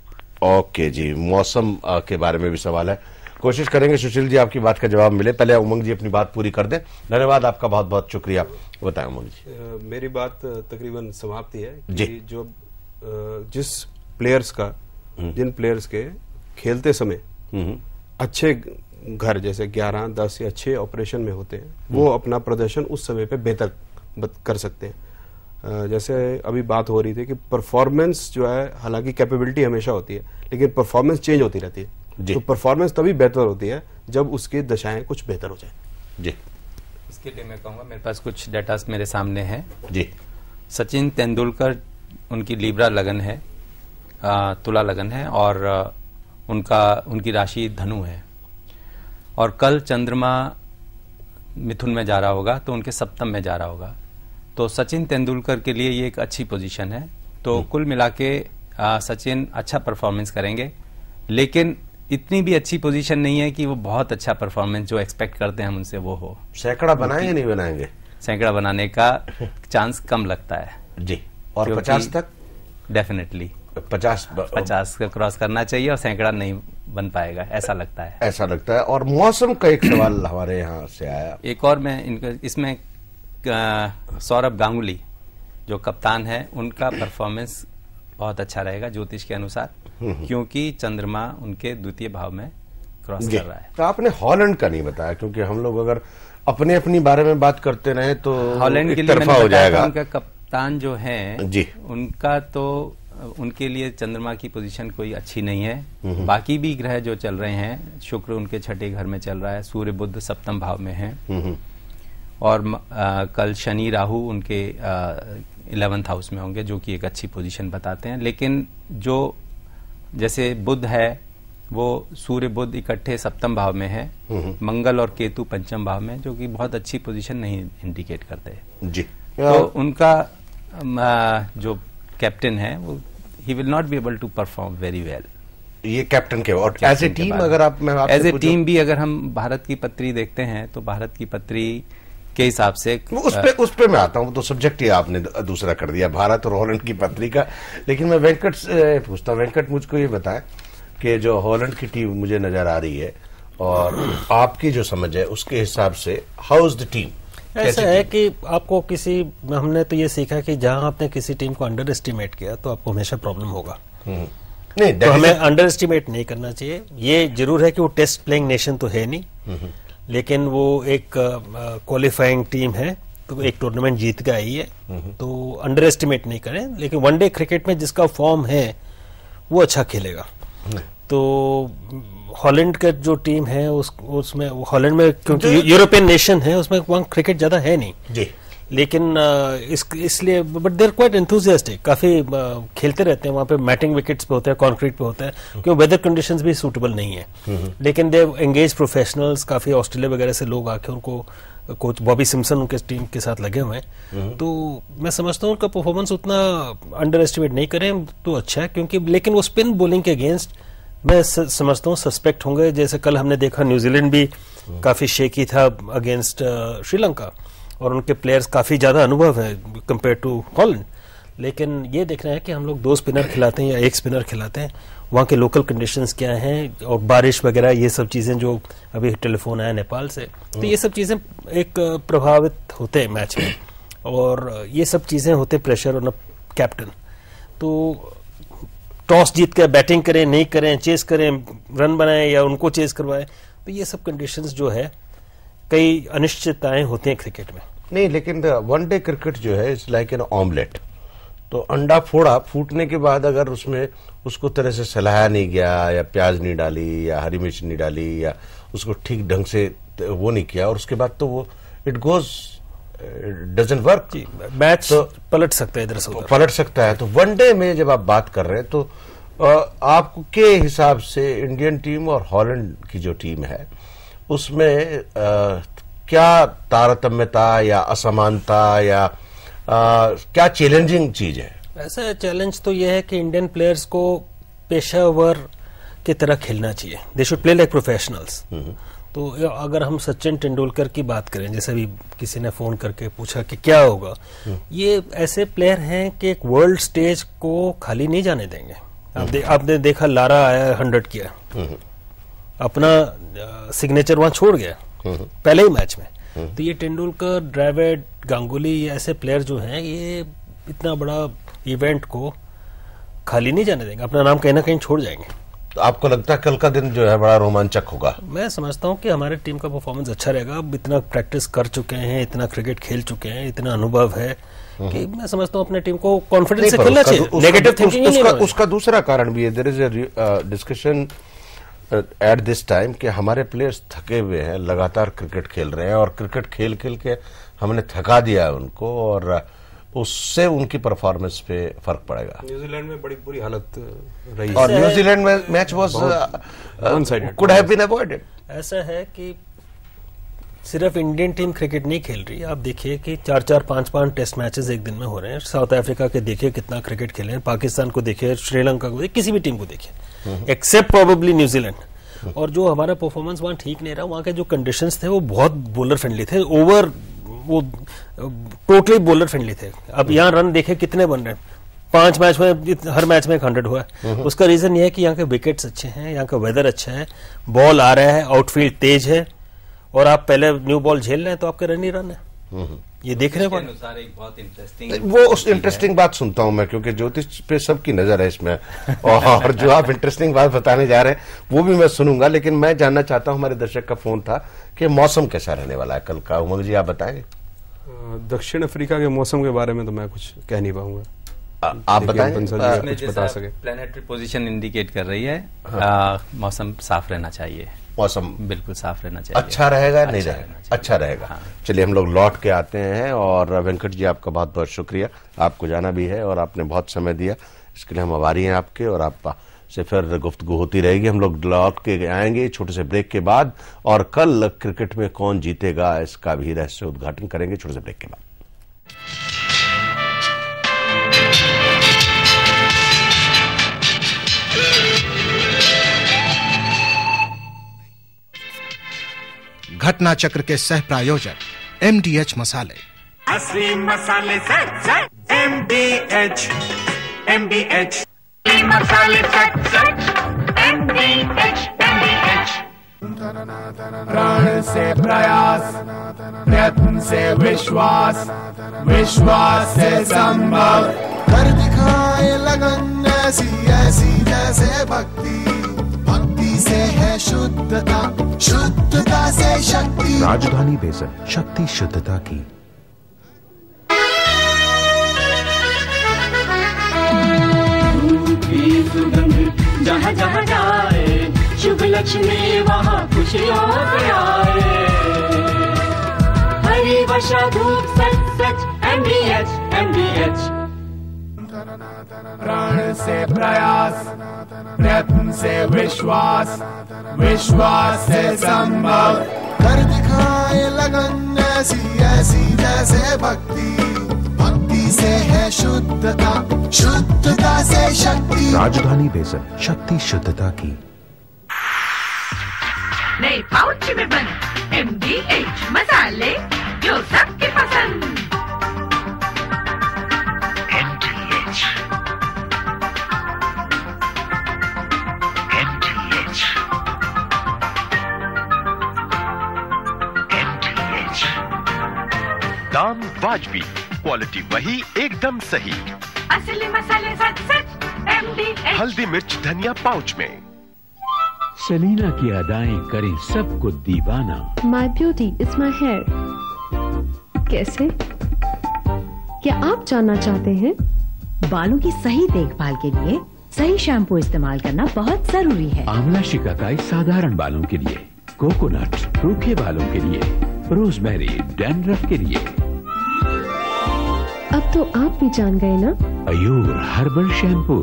ओके जी, मौसम के बारे में भी सवाल है, कोशिश करेंगे सुशील जी आपकी बात का जवाब मिले। पहले उमंग जी अपनी बात पूरी कर दें। धन्यवाद, आपका बहुत बहुत शुक्रिया। बताएं उमंग जी। मेरी बात तकरीबन समाप्ति है कि जो जिस प्लेयर्स का, जिन प्लेयर्स के खेलते समय अच्छे घर जैसे 11, 10 या 6 ऑपरेशन में होते हैं, वो अपना प्रदर्शन उस समय पे बेहतर कर सकते हैं। जैसे अभी बात हो रही थी कि परफॉर्मेंस जो है, हालांकि कैपेबिलिटी हमेशा होती है लेकिन परफॉर्मेंस चेंज होती रहती है, तो परफॉर्मेंस तभी बेहतर होती है जब उसकी दशाएं कुछ बेहतर हो जाए। जी, इसके लिए मैं कहूँगा, मेरे पास कुछ डाटा मेरे सामने है। जी, सचिन तेंदुलकर, उनकी लिब्रा लगन है, तुला लगन है, और उनकी राशि धनु है, और कल चंद्रमा मिथुन में जा रहा होगा तो उनके सप्तम में जा रहा होगा। तो सचिन तेंदुलकर के लिए ये एक अच्छी पोजीशन है। तो कुल मिला के सचिन अच्छा परफॉर्मेंस करेंगे, लेकिन इतनी भी अच्छी पोजीशन नहीं है कि वो बहुत अच्छा परफॉर्मेंस जो एक्सपेक्ट करते हैं हम उनसे वो हो। सैकड़ा बनाएंगे नहीं बनाएंगे? सैकड़ा बनाने का चांस कम लगता है। जी, और 50 तक डेफिनेटली 50 का क्रॉस करना चाहिए और सैकड़ा नहीं बन पाएगा, ऐसा लगता है। ऐसा लगता है। और मौसम का एक सवाल हमारे यहाँ से आया, एक और मैं इसमें सौरभ गांगुली जो कप्तान है, उनका परफॉर्मेंस बहुत अच्छा रहेगा ज्योतिष के अनुसार, क्योंकि चंद्रमा उनके द्वितीय भाव में क्रॉस कर रहा है। तो आपने हॉलैंड का नहीं बताया, क्योंकि हम लोग अगर अपने अपनी बारे में बात करते रहे तो हॉलैंड के लिए मैंने हो जाएगा। उनका कप्तान जो है जी, उनका तो उनके लिए चंद्रमा की पोजीशन कोई अच्छी नहीं है। बाकी भी ग्रह जो चल रहे हैं, शुक्र उनके छठे घर में चल रहा है, सूर्य बुध सप्तम भाव में है, और कल शनि राहु उनके 11th हाउस में होंगे, जो कि एक अच्छी पोजीशन बताते हैं। लेकिन जो जैसे बुध है वो सूर्य बुध इकट्ठे सप्तम भाव में है, मंगल और केतु पंचम भाव में, जो कि बहुत अच्छी पोजीशन नहीं इंडिकेट करते जी। तो उनका जो कैप्टन है वो ही will not be able to perform very well. ये कैप्टन के, और एज ए टीम अगर आप, मैं एज ए टीम भी अगर हम भारत की पत्री देखते हैं तो भारत की पत्री के हिसाब से उस पे मैं आता हूं, तो सब्जेक्ट ही आपने दूसरा कर दिया, भारत और हॉलैंड की पत्री का। लेकिन मैं वेंकट से पूछता हूं, वेंकट मुझको ये बताएं कि जो हॉलैंड की टीम मुझे नजर आ रही है और आपकी जो समझ है उसके हिसाब से हाउ इज द टीम? ऐसा है कि आपको हमने तो ये सीखा कि जहां आपने किसी टीम को अंडर एस्टिमेट किया तो आपको हमेशा प्रॉब्लम होगा। नहीं, तो हमें अंडर एस्टिमेट नहीं करना चाहिए। ये जरूर है कि वो टेस्ट प्लेइंग नेशन तो है नहीं, लेकिन वो एक क्वालिफाइंग टीम है, तो एक टूर्नामेंट जीत के आई है, तो अंडर एस्टिमेट नहीं करें। लेकिन वनडे क्रिकेट में जिसका फॉर्म है वो अच्छा खेलेगा। तो हॉलैंड का जो टीम है उसमें हॉलैंड में, क्योंकि यूरोपियन नेशन है, उसमें वहां क्रिकेट ज्यादा है नहीं जी, लेकिन इसलिए बट देर क्वाइट एंथुसियास्टिक, काफी खेलते रहते हैं वहां पे। मैटिंग विकेट्स पे होते हैं, कॉन्क्रीट पे होता है, क्योंकि वेदर कंडीशंस भी सूटेबल नहीं है। लेकिन दे एंगेज प्रोफेशनल्स, काफी ऑस्ट्रेलिया वगैरह से लोग आके उनको, कोच बॉबी सिम्पसन उनके टीम के साथ लगे हुए हैं। तो मैं समझता हूँ उनका परफॉर्मेंस उतना अंडर एस्टिमेट नहीं करें तो अच्छा है, क्योंकि लेकिन वो स्पिन बॉलिंग के अगेंस्ट मैं समझता हूँ सस्पेक्ट होंगे। जैसे कल हमने देखा न्यूजीलैंड भी काफी शेकी था अगेंस्ट श्रीलंका, और उनके प्लेयर्स काफी ज्यादा अनुभव है कंपेयर टू हॉलैंड। लेकिन ये देखना है कि हम लोग 2 स्पिनर खिलाते हैं या 1 स्पिनर खिलाते हैं, वहाँ के लोकल कंडीशंस क्या हैं, और बारिश वगैरह, ये सब चीजें जो अभी टेलीफोन आया नेपाल से, तो ये सब चीजें एक प्रभावित होते हैं मैच में, और ये सब चीजें होते प्रेशर ऑन कैप्टन। तो टॉस जीत कर बैटिंग करें, नहीं करें, चेस करें, रन बनाएं या उनको चेस करवाएं, तो ये सब कंडीशंस जो है, कई अनिश्चितताएं होती हैं क्रिकेट में। नहीं, लेकिन वनडे क्रिकेट जो है इट्स लाइक एन ऑमलेट। तो अंडा फोड़ा, फूटने के बाद अगर उसमें उसको तरह से सलाया नहीं गया, या प्याज नहीं डाली, या हरी मिर्च नहीं डाली, या उसको ठीक ढंग से वो नहीं किया, और उसके बाद तो वो it goes doesn't work. Match तो पलट सकता है, इधर से उधर पलट सकता है। तो वनडे में जब आप बात कर रहे हैं तो आपके हिसाब से इंडियन टीम और हॉलैंड की जो टीम है उसमें क्या तारतम्यता या असमानता या क्या चैलेंजिंग चीज है? ऐसा चैलेंज तो यह है कि इंडियन प्लेयर्स को पेशेवर की तरह खेलना चाहिए। They should play like professionals. तो अगर हम सचिन तेंदुलकर की बात करें, जैसे अभी किसी ने फोन करके पूछा कि क्या होगा, ये ऐसे प्लेयर हैं कि एक वर्ल्ड स्टेज को खाली नहीं जाने देंगे। आपने देखा लारा आया, 100 किया, अपना सिग्नेचर वहां छोड़ गया पहले ही मैच में। तो ये तेंदुलकर, द्रविड़, गांगुली, ये ऐसे प्लेयर जो हैं, ये इतना बड़ा इवेंट को खाली नहीं जाने देंगे, अपना नाम कहीं ना कहीं छोड़ जाएंगे। तो आपको लगता है कल का दिन जो है बड़ा रोमांचक होगा? मैं समझता हूं कि हमारे टीम का परफॉर्मेंस अच्छा रहेगा। अब इतना प्रैक्टिस कर चुके हैं, इतना क्रिकेट खेल चुके हैं, इतना अनुभव है कि मैं समझता हूं अपने टीम को कॉन्फिडेंस से खेलना चाहिए। नेगेटिव थिंकिंग नहीं है। उसका दूसरा कारण भी है, there is a discussion at this time कि हमारे प्लेयर्स थके हुए हैं, लगातार क्रिकेट खेल रहे हैं, और क्रिकेट खेल के हमने थका दिया है उनको, और उससे उनकी परफॉर्मेंस पे फर्क पड़ेगा। न्यूजीलैंड में बड़ी बुरी हालत रही, और न्यूजीलैंड में match was could have been avoided. ऐसा है कि सिर्फ इंडियन टीम क्रिकेट नहीं खेल रही। आप देखिए कि 4-4, 5-5 टेस्ट मैचेस एक दिन में हो रहे हैं। साउथ अफ्रीका के देखिए कितना क्रिकेट खेले हैं, पाकिस्तान को देखिए, श्रीलंका को देखिए, किसी भी टीम को देखिए, एक्सेप्ट प्रोबेबली न्यूजीलैंड। और जो हमारा परफॉर्मेंस वहां ठीक नहीं रहा, वहां के जो कंडीशंस थे वो बहुत बॉलर फ्रेंडली थे। ओवर वो टोटली बॉलर फ्रेंडली थे। अब यहाँ रन देखे कितने बन रहे हैं, 5 मैच में हर मैच में 100 हुआ है। उसका रीजन ये है कि यहाँ के विकेट्स अच्छे हैं, यहाँ का वेदर अच्छा है, बॉल आ रहा है, आउटफील्ड तेज है, और आप पहले न्यू बॉल झेल रहे हैं तो आपके रन ही रन है। ये देखने को एक बहुत इंटरेस्टिंग वो उस इंटरेस्टिंग बात सुनता हूं मैं, क्योंकि ज्योतिष पे सबकी नजर है इसमें, और जो आप इंटरेस्टिंग बात बताने जा रहे हैं वो भी मैं सुनूंगा। लेकिन मैं जानना चाहता हूं, हमारे दर्शक का फोन था कि मौसम कैसा रहने वाला है कल का। उमंग जी आप बताएंगे। दक्षिण अफ्रीका के मौसम के बारे में तो मैं कुछ कह नहीं पाऊंगा, आप बताएं कुछ बता सके। प्लैनेटरी पोजीशन इंडिकेट कर रही है, मौसम साफ रहना चाहिए, मौसम बिल्कुल साफ रहना चाहिए। अच्छा रहेगा, नहीं रहेगा? अच्छा रहेगा। हाँ। चलिए हम लोग लौट के आते हैं, और वेंकट जी आपका बहुत बहुत शुक्रिया, आपको जाना भी है और आपने बहुत समय दिया, इसके लिए हम आभारी हैं आपके, और आप से फिर गुफ्तगू होती रहेगी। हम लोग लौट के आएंगे छोटे से ब्रेक के बाद, और कल क्रिकेट में कौन जीतेगा इसका भी रहस्य उद्घाटन करेंगे छोटे से ब्रेक के बाद। घटना चक्र के सह प्रायोजक MDH मसाले। असली मसाले सेट सेट MDH मसाले सेट सेट MDH प्राण से प्रयास, प्रयत्न से विश्वास, विश्वास से संभव, कर दिखाए लगन ऐसी ऐसी जैसे भक्ति, भक्ति से है शुद्धता, शुद्धता से शक्ति। राजधानी बेसन, शक्ति शुद्धता की। सुगंध जहाँ जहाँ जाए, शुभ लक्ष्मी वहाँ खुशियों से आए। हरी वर्षा धूप सच सच MDH प्राण से प्रयास, प्रयत्न से विश्वास, विश्वास से संभव, कर दिखाए लगन ऐसी ऐसी जैसे भक्ति, भक्ति से है शुद्धता, शुद्धता से शक्ति। राजधानी बेसन, शक्ति शुद्धता की। नए पाउच में बंद MDH मसाले, जो सबके पसंद। दाम वाजबी, क्वालिटी वही, एकदम सही। असली मसाले सच सच MDH। हल्दी मिर्च धनिया पाउच में। सेलिना की अदाएं करें सबको दीवाना। My beauty is my hair. कैसे? क्या आप जानना चाहते हैं? बालों की सही देखभाल के लिए सही शैम्पू इस्तेमाल करना बहुत जरूरी है। आंवला शिकाकाई साधारण बालों के लिए, कोकोनट रूखे बालों के लिए, रोजमेरी डैंड्रफ के लिए। अब तो आप भी जान गए ना? Ayur herbal shampoo.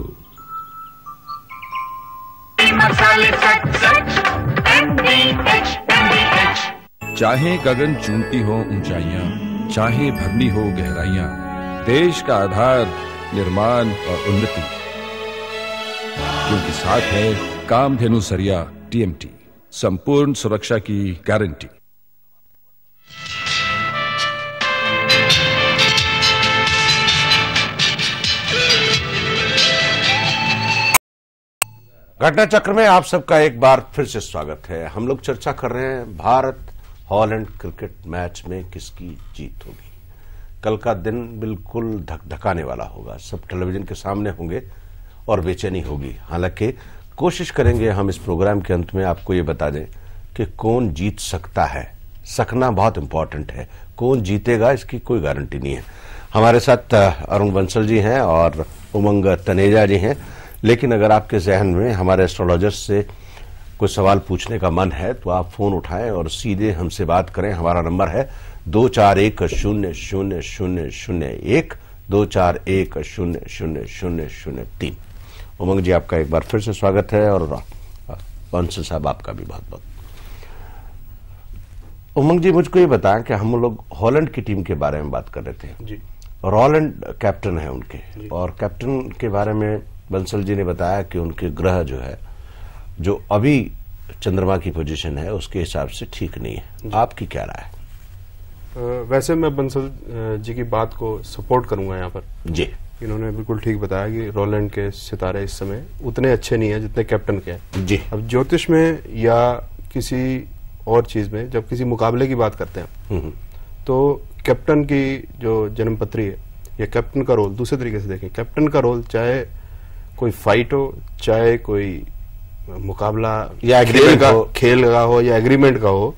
मसाले सच सच MDH। चाहे गगन चूमती हो ऊंचाइयां, चाहे भरनी हो गहराइयां, देश का आधार निर्माण और उन्नति, क्योंकि साथ है कामधेनु सरिया TMT, संपूर्ण सुरक्षा की गारंटी। घटना चक्र में आप सबका एक बार फिर से स्वागत है। हम लोग चर्चा कर रहे हैं भारत हॉलैंड क्रिकेट मैच में किसकी जीत होगी। कल का दिन बिल्कुल धकधकाने वाला होगा, सब टेलीविजन के सामने होंगे और बेचैनी होगी। हालांकि कोशिश करेंगे हम इस प्रोग्राम के अंत में आपको ये बता दें कि कौन जीत सकता है। सकना बहुत इंपॉर्टेंट है, कौन जीतेगा इसकी कोई गारंटी नहीं है। हमारे साथ अरुण बंसल जी हैं और उमंग तनेजा जी हैं। लेकिन अगर आपके जहन में हमारे एस्ट्रोलॉजर्स से कोई सवाल पूछने का मन है तो आप फोन उठाएं और सीधे हमसे बात करें। हमारा नंबर है 241000001 241000003। उमंग जी आपका एक बार फिर से स्वागत है, और बंसल साहब आपका भी बहुत बहुत। उमंग जी मुझको ये बताएं कि हम लोग हॉलैंड की टीम के बारे में बात कर रहे थे जी, और हॉलैंड कैप्टन है उनके, और कैप्टन के बारे में बंसल जी ने बताया कि उनके ग्रह जो है, जो अभी चंद्रमा की पोजीशन है उसके हिसाब से ठीक नहीं है। आपकी क्या राय है? वैसे मैं बंसल जी की बात को सपोर्ट करूंगा यहाँ पर जी। इन्होंने बिल्कुल ठीक बताया कि रोलैंड के सितारे इस समय उतने अच्छे नहीं है जितने कैप्टन के हैं जी। अब ज्योतिष में या किसी और चीज में जब किसी मुकाबले की बात करते हैं तो कैप्टन की जो जन्मपत्री है या कैप्टन का रोल दूसरे तरीके से देखें, कैप्टन का रोल चाहे कोई फाइट हो, चाहे कोई मुकाबला या एग्रीमेंट खेल का हो या एग्रीमेंट का हो,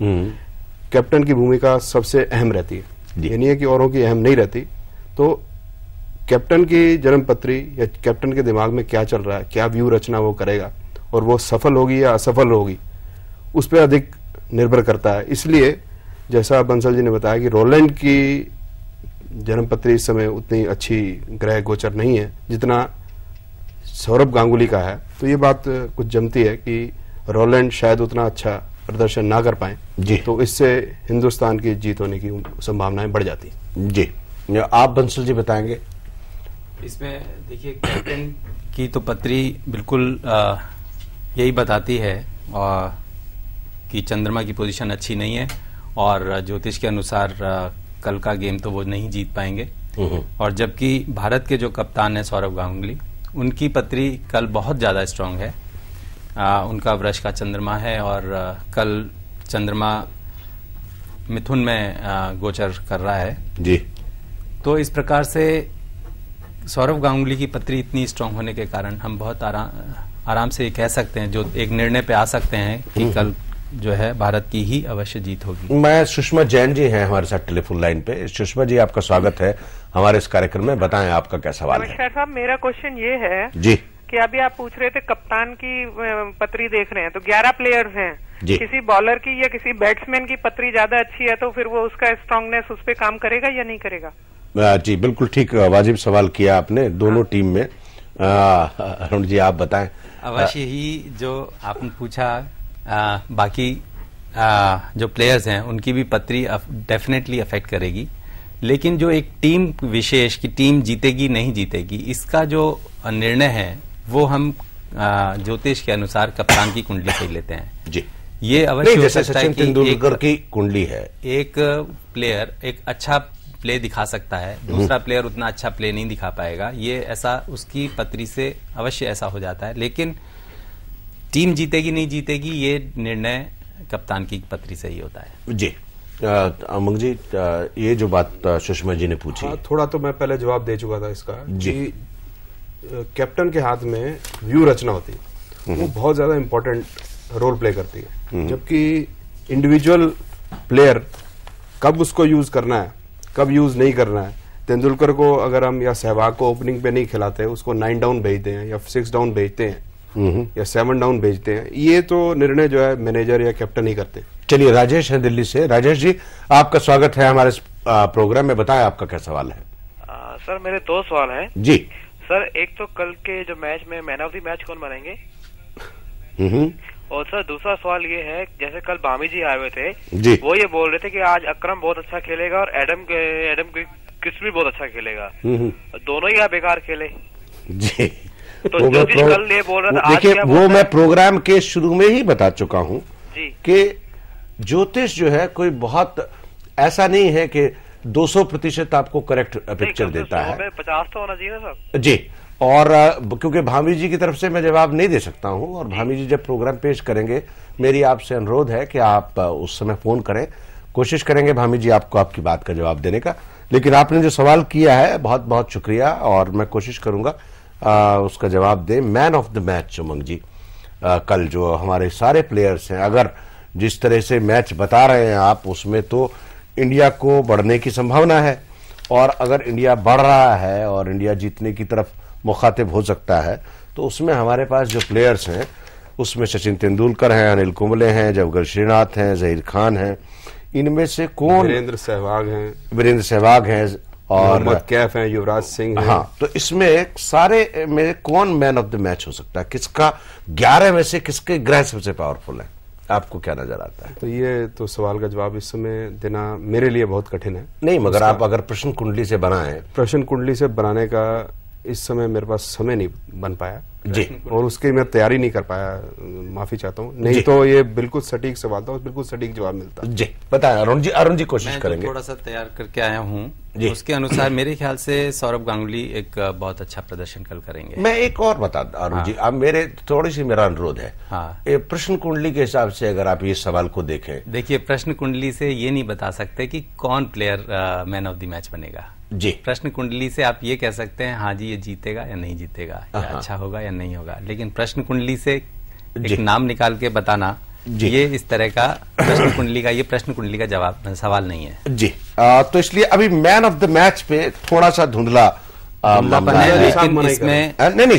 कैप्टन की भूमिका सबसे अहम रहती है। ये नहीं है कि औरों की अहम नहीं रहती। तो कैप्टन की जन्मपत्री या कैप्टन के दिमाग में क्या चल रहा है, क्या व्यू रचना वो करेगा और वो सफल होगी या असफल होगी, उस पर अधिक निर्भर करता है। इसलिए जैसा बंसल जी ने बताया कि रोलैंड की जन्मपत्री इस समय उतनी अच्छी ग्रह गोचर नहीं है जितना सौरभ गांगुली का है। तो ये बात कुछ जमती है कि रोलैंड शायद उतना अच्छा प्रदर्शन ना कर पाए जी, तो इससे हिंदुस्तान की जीत होने की संभावनाएं बढ़ जाती जी। आप बंसल जी बताएंगे इसमें? देखिए, कैप्टन की तो पत्री बिल्कुल यही बताती है कि चंद्रमा की पोजीशन अच्छी नहीं है और ज्योतिष के अनुसार कल का गेम तो वो नहीं जीत पाएंगे। और जबकि भारत के जो कप्तान है सौरभ गांगुली, उनकी पत्री कल बहुत ज्यादा स्ट्रांग है। उनका वृष का चंद्रमा है और कल चंद्रमा मिथुन में गोचर कर रहा है जी। तो इस प्रकार से सौरभ गांगुली की पत्री इतनी स्ट्रांग होने के कारण हम बहुत आराम से कह सकते हैं, जो एक निर्णय पे आ सकते हैं कि कल जो है भारत की ही अवश्य जीत होगी। मैं सुषमा जैन जी हैं हमारे साथ टेलीफोन लाइन पे। सुषमा जी, आपका स्वागत है हमारे इस कार्यक्रम में। बताएं आपका क्या सवाल है। नमस्कार साहब, मेरा क्वेश्चन ये है जी कि अभी आप पूछ रहे थे कप्तान की पत्री देख रहे हैं तो 11 प्लेयर्स हैं, किसी बॉलर की या किसी बैट्समैन की पत्री ज्यादा अच्छी है तो फिर वो उसका स्ट्रांगनेस उस पर काम करेगा या नहीं करेगा? जी बिल्कुल ठीक, वाजिब सवाल किया आपने दोनों टीम में। अरुण जी आप बताएं। अवश्य ही जो आपने पूछा, बाकी जो प्लेयर्स हैं उनकी भी पत्री डेफिनेटली अफेक्ट करेगी, लेकिन जो एक टीम विशेष की टीम जीतेगी नहीं जीतेगी इसका जो निर्णय है वो हम ज्योतिष के अनुसार कप्तान की कुंडली से लेते हैं जी। ये अवश्य हो सकता है सचिन तेंदुलकर की कुंडली है, एक प्लेयर एक अच्छा प्ले दिखा सकता है, दूसरा प्लेयर उतना अच्छा प्ले नहीं दिखा पाएगा, ये ऐसा उसकी पत्री से अवश्य ऐसा हो जाता है। लेकिन टीम जीतेगी नहीं जीतेगी ये निर्णय कप्तान की पत्री से ही होता है जी। अमंग जी, ये जो बात सुषमा जी ने पूछी, थोड़ा तो मैं पहले जवाब दे चुका था इसका जी। कैप्टन के हाथ में व्यू रचना होती है, वो बहुत ज्यादा इंपॉर्टेंट रोल प्ले करती है, जबकि इंडिविजुअल प्लेयर कब उसको यूज करना है कब यूज नहीं करना है। तेंदुलकर को अगर हम या सहवाग को ओपनिंग पे नहीं खिलाते, उसको 9 डाउन भेजते हैं या 6 डाउन भेजते हैं या 7 डाउन भेजते हैं, ये तो निर्णय जो है मैनेजर या कैप्टन ही करते हैं। चलिए, राजेश है दिल्ली से। राजेश जी, आपका स्वागत है हमारे प्रोग्राम में। बताएं आपका क्या सवाल है। सर मेरे 2 सवाल हैं जी। सर एक तो कल के जो मैच में मैन ऑफ द मैच कौन बनेंगे, और सर दूसरा सवाल ये है, जैसे कल भामी जी आए हुए थे जी, वो ये बोल रहे थे कि आज अकरम बहुत अच्छा खेलेगा और एडम क्रिस भी बहुत अच्छा खेलेगा, दोनों ही बेकार खेले जी। तो ज्योतिष कल ये बोल रहा था, देखिए वो मैं प्रोग्राम के शुरू में ही बता चुका हूं कि ज्योतिष जो है कोई बहुत ऐसा नहीं है कि 200% आपको करेक्ट पिक्चर देता है। 50 तो होना चाहिए ना सर जी। और क्योंकि भामी जी की तरफ से मैं जवाब नहीं दे सकता हूं, और भामी जी जब प्रोग्राम पेश करेंगे मेरी आपसे अनुरोध है कि आप उस समय फोन करें, कोशिश करेंगे भामी जी आपको आपकी बात का जवाब देने का। लेकिन आपने जो सवाल किया है बहुत बहुत शुक्रिया, और मैं कोशिश करूंगा उसका जवाब दे। मैन ऑफ द मैच उमंग जी, कल जो हमारे सारे प्लेयर्स हैं, अगर जिस तरह से मैच बता रहे हैं आप, उसमें तो इंडिया को बढ़ने की संभावना है, और अगर इंडिया बढ़ रहा है और इंडिया जीतने की तरफ मुखातिब हो सकता है, तो उसमें हमारे पास जो प्लेयर्स हैं उसमें सचिन तेंदुलकर हैं, अनिल कुंबले हैं, जवाहर श्रीनाथ हैं, जहीर खान हैं, इनमें से कौन, वीरेंद्र सहवाग हैं और मोहम्मद कैफ हैं, युवराज सिंह हैं। हाँ, तो इसमें सारे में कौन मैन ऑफ द मैच हो सकता है? किसका 11 में से किसके ग्रह सबसे पावरफुल है? आपको क्या नजर आता है? तो ये तो सवाल का जवाब इस समय देना मेरे लिए बहुत कठिन है। नहीं, मगर आप अगर प्रश्न कुंडली से बनाएं, प्रश्न कुंडली से बनाने का इस समय मेरे पास समय नहीं बन पाया जी, और उसकी मैं तैयारी नहीं कर पाया, माफी चाहता हूँ। नहीं तो ये बिल्कुल सटीक सवाल था, बिल्कुल सटीक जवाब मिलता। जी बताएं अरुण जी कोशिश करेंगे। थोड़ा सा तैयार करके आया हूँ, उसके अनुसार मेरे ख्याल से सौरभ गांगुली एक बहुत अच्छा प्रदर्शन कल करेंगे। मैं एक और बता अरुण जी, अब मेरे थोड़ी सी मेरा अनुरोध है, प्रश्न कुंडली के हिसाब से अगर आप ये सवाल को देखें। देखिए, प्रश्न कुंडली से ये नहीं बता सकते कि कौन player man of the match बनेगा जी। प्रश्न कुंडली से आप ये कह सकते हैं हाँ जी ये जीतेगा या नहीं जीतेगा, या अच्छा होगा या नहीं होगा, लेकिन प्रश्न कुंडली से एक नाम निकाल के बताना ये इस तरह का प्रश्न कुंडली का, ये प्रश्न कुंडली का जवाब सवाल नहीं है जी। तो इसलिए अभी मैन ऑफ द मैच पे थोड़ा सा धुंधला मामला है, लेकिन इसमें नहीं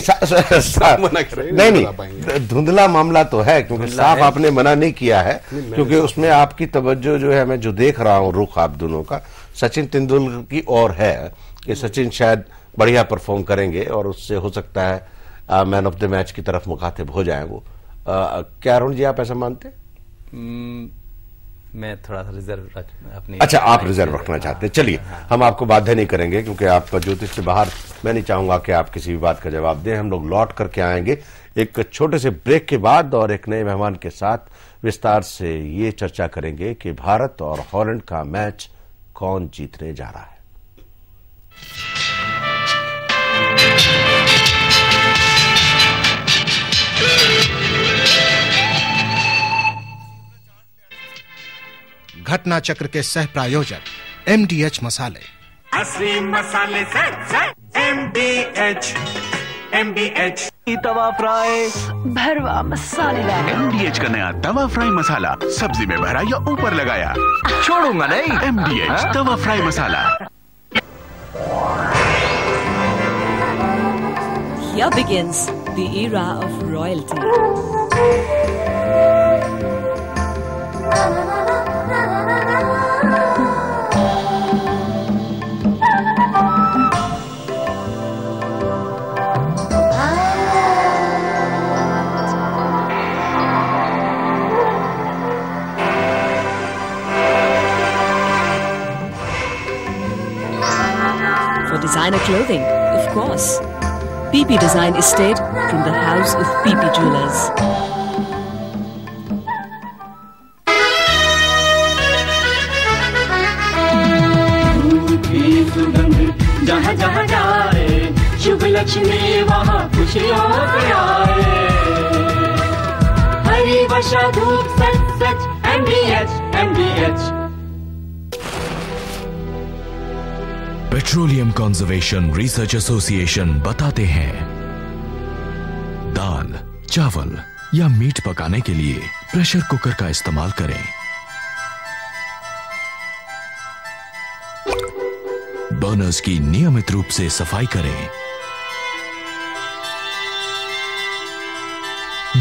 धुंधला मामला तो है, क्योंकि साफ आपने मना नहीं किया है, क्योंकि उसमें आपकी तवज्जो जो है, मैं जो देख रहा हूँ रुख आप दोनों का सचिन तेंदुलकर की ओर है कि सचिन शायद बढ़िया परफॉर्म करेंगे और उससे हो सकता है मैन ऑफ द मैच की तरफ मुखातिब हो जाए वो। क्या अरुण जी आप ऐसा मानते? मैं थोड़ा सा रिजर्व अपनी, अच्छा आप रिजर्व रखना चाहते हैं, चलिए हम आपको बाध्य नहीं करेंगे, क्योंकि आप ज्योतिष से बाहर, मैं नहीं चाहूंगा कि आप किसी भी बात का जवाब दें। हम लोग लौट करके आएंगे एक छोटे से ब्रेक के बाद और एक नए मेहमान के साथ विस्तार से ये चर्चा करेंगे कि भारत और हॉलैंड का मैच कौन जीतने जा रहा है। घटना चक्र के सह प्रायोजक MDH मसाले। असली मसाले से MDH तवा फ्राई भरवा मसालेदार। MDH का नया तवा फ्राई मसाला, सब्जी में भरा या ऊपर लगाया, छोड़ूंगा नहीं। MDH Tawa fry masala. Here begins the era of royalty. For designer clothing, of course. PP Design Estate from the house of PP Jewelers. जहाँ जहाँ जाए शुभ लक्ष्मी वहाँ खुशियों से आए। हरी वर्षा धूप सच सच MDH। Petroleum conservation research association बताते हैं, दाल, चावल या मीट पकाने के लिए प्रेशर कुकर का इस्तेमाल करें। बर्नर्स की नियमित रूप से सफाई करें।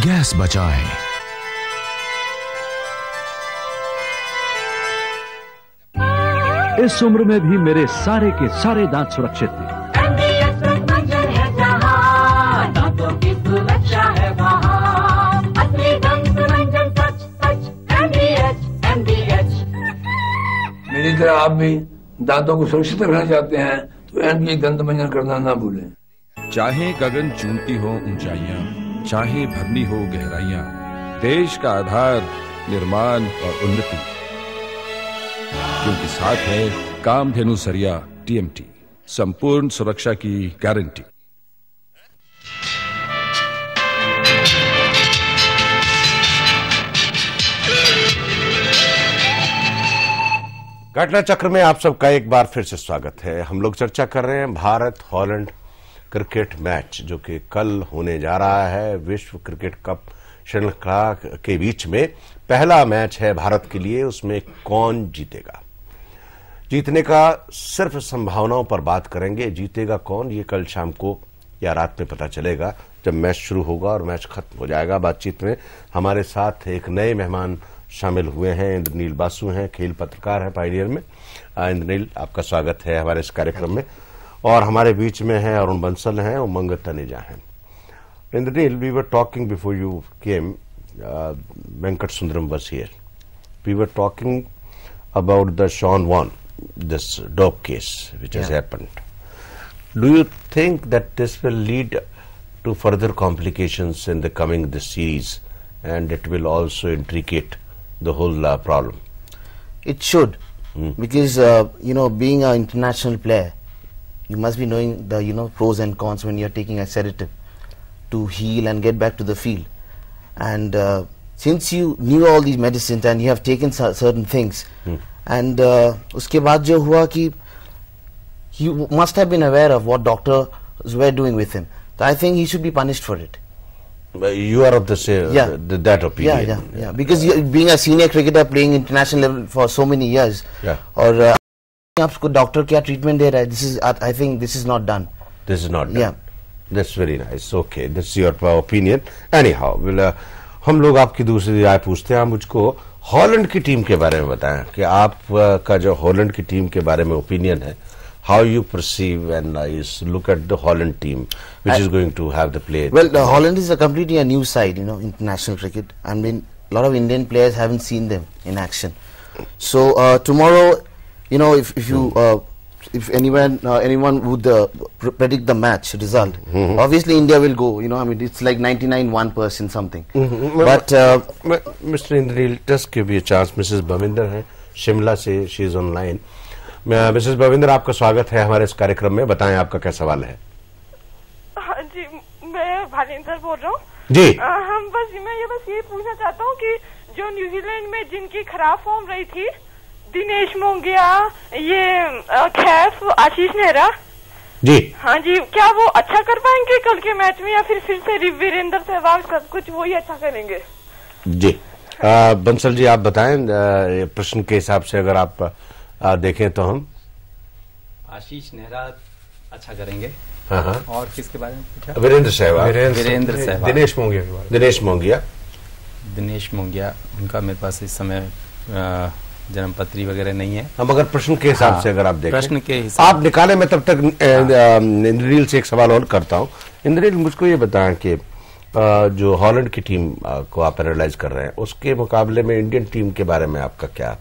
गैस बचाएं। इस उम्र में भी मेरे सारे के सारे दांत सुरक्षित थे। दांतों की सुरक्षा है वहाँ, असली दंत मंजन सच सच MDH। मेरी तरह आप भी दांतों को सुरक्षित रखना चाहते हैं तो MDH दंत मंजन करना ना भूलें। चाहे गगन चूमती हो ऊंचाइयां, चाहे भरनी हो गहराइयां, देश का आधार निर्माण और उन्नति, क्योंकि साथ है कामधेनु सरिया TMT, संपूर्ण सुरक्षा की गारंटी। घटना चक्र में आप सबका एक बार फिर से स्वागत है। हम लोग चर्चा कर रहे हैं भारत हॉलैंड क्रिकेट मैच, जो कि कल होने जा रहा है। विश्व क्रिकेट कप श्रीलंका के बीच में पहला मैच है भारत के लिए, उसमें कौन जीतेगा। जीतने का सिर्फ संभावनाओं पर बात करेंगे, जीतेगा कौन ये कल शाम को या रात में पता चलेगा जब मैच शुरू होगा और मैच खत्म हो जाएगा। बातचीत में हमारे साथ एक नए मेहमान शामिल हुए हैं। इंद्रनील बासु हैं, खेल पत्रकार हैं पायनियर में। इंद्रनील, आपका स्वागत है हमारे इस कार्यक्रम में। और हमारे बीच में हैं अरुण बंसल हैं, उमंग तनेजा हैं। Indraneel, we were talking before you came, Venkat Sundaram was here. We were talking about the Sean Won, this dope case which has happened. Do you think that this will lead to further complications in the coming this series, and it will also intricate the whole problem? It should, because being an international player, you must be knowing the pros and cons when you're taking a sedative to heal and get back to the field. And since you knew all these medicines and you have taken certain things, and uske baad jo hua ki he must have been aware of what doctors were doing with him. So I think he should be punished for it. You are of the same, that opinion. Yeah. Because being a senior cricketer playing international level for so many years, or आपको doctor क्या treatment दे रहा है, this is, I think this is not done. This is not done. That's very nice. Okay, that's your opinion. Anyhow, हम लोग आपकी दूसरी राय पूछते हैं. आप मुझको हॉलैंड की टीम के बारे में बताएं कि आपका जो हॉलैंड की टीम के बारे में ओपिनियन है. How you perceive and look at the Holland team, which is going to have the play. Well, Holland is a completely a new side, international cricket. I mean, a lot of Indian players haven't seen them in action. So tomorrow, if anyone would predict the match result, obviously India will go. I mean, it's like 99-1% something. But Mr. Indranil, just give me a chance. Mrs. Bhavinder है शिमला से, she is online. Mrs भविंदर, आपका स्वागत है हमारे इस कार्यक्रम में. बताएं आपका क्या सवाल है. हाँ जी, मैं भालेंद्र बोल रहा हूँ जी. मैं ये पूछना चाहता हूँ कि जो न्यूजीलैंड में जिनकी खराब फॉर्म रही थी, दिनेश मोंगिया, ये खैफ, आशीष नेहरा जी, हाँ जी, क्या वो अच्छा कर पाएंगे कल के मैच में, या फिर से वीरेंद्र सहवाग सब कुछ वही अच्छा करेंगे? जी बंसल जी, आप बताएं प्रश्न के हिसाब से. अगर आप देखें तो हम आशीष नेहरा अच्छा करेंगे. हाँ. और किसके बारे में पूछा? वीरेंद्र सहवाग. दिनेश मोंगिया उनका मेरे पास इस समय जन्मपत्री वगैरह नहीं है. हम अगर प्रश्न के हिसाब से अगर आप देखें, प्रश्न के हिसाब आप निकाले, मैं तब तक इंद्रनील से एक सवाल और करता हूँ. इंद्रनील, मुझको ये बताएं कि जो हॉलैंड की टीम को आप एनालाइज कर रहे हैं, उसके मुकाबले में इंडियन टीम के बारे में आपका क्या?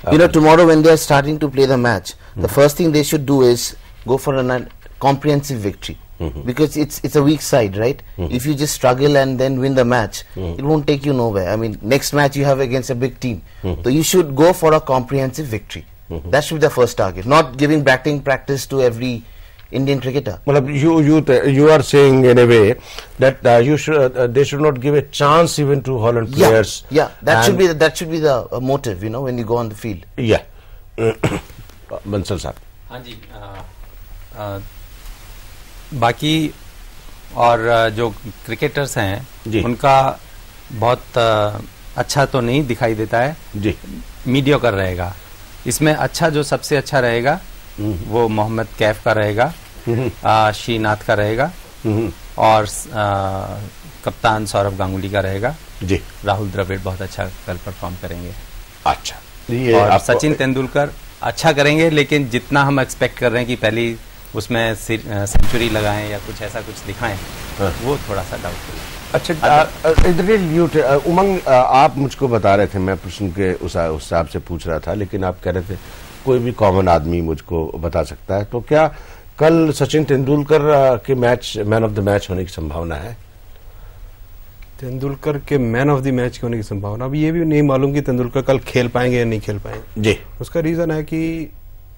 Tomorrow when they are starting to play the match, the first thing they should do is go for a comprehensive victory, because it's a weak side, right? If you just struggle and then win the match, it won't take you nowhere. I mean, next match you have against a big team, so you should go for a comprehensive victory. That should be the first target, not giving batting practice to every Indian cricketer. Well, you are saying in a way that they should not give a chance even to Holland players. Yeah, that should be the motive, when you go on the field. Yeah. Bansal साहब. हाँ जी. बाकी और जो cricketers हैं उनका बहुत अच्छा तो नहीं दिखाई देता है जी. मीडियोकर रहेगा. इसमें अच्छा जो सबसे अच्छा रहेगा वो मोहम्मद कैफ का रहेगा, श्रीनाथ का रहेगा, और कप्तान सौरभ गांगुली का रहेगा जी. राहुल द्रविड़ बहुत अच्छा कल परफॉर्म करेंगे. अच्छा. और सचिन तेंदुलकर अच्छा करेंगे, लेकिन जितना हम एक्सपेक्ट कर रहे हैं कि पहली उसमें सेंचुरी लगाएं या कुछ ऐसा कुछ दिखाएं, वो थोड़ा सा डाउटफुल है. अच्छा, इधर उमंग, आप मुझको बता रहे थे, मैं प्रश्न के उस हिसाब से पूछ रहा था, लेकिन आप कह रहे थे कोई भी कॉमन आदमी मुझको बता सकता है. तो क्या कल सचिन तेंदुलकर के मैन ऑफ द मैच होने की संभावना है? तेंदुलकर के मैन ऑफ द मैच होने की संभावना, अब ये भी नहीं मालूम कि तेंदुलकर कल खेल पाएंगे या नहीं खेल पाएंगे जी. उसका रीजन है कि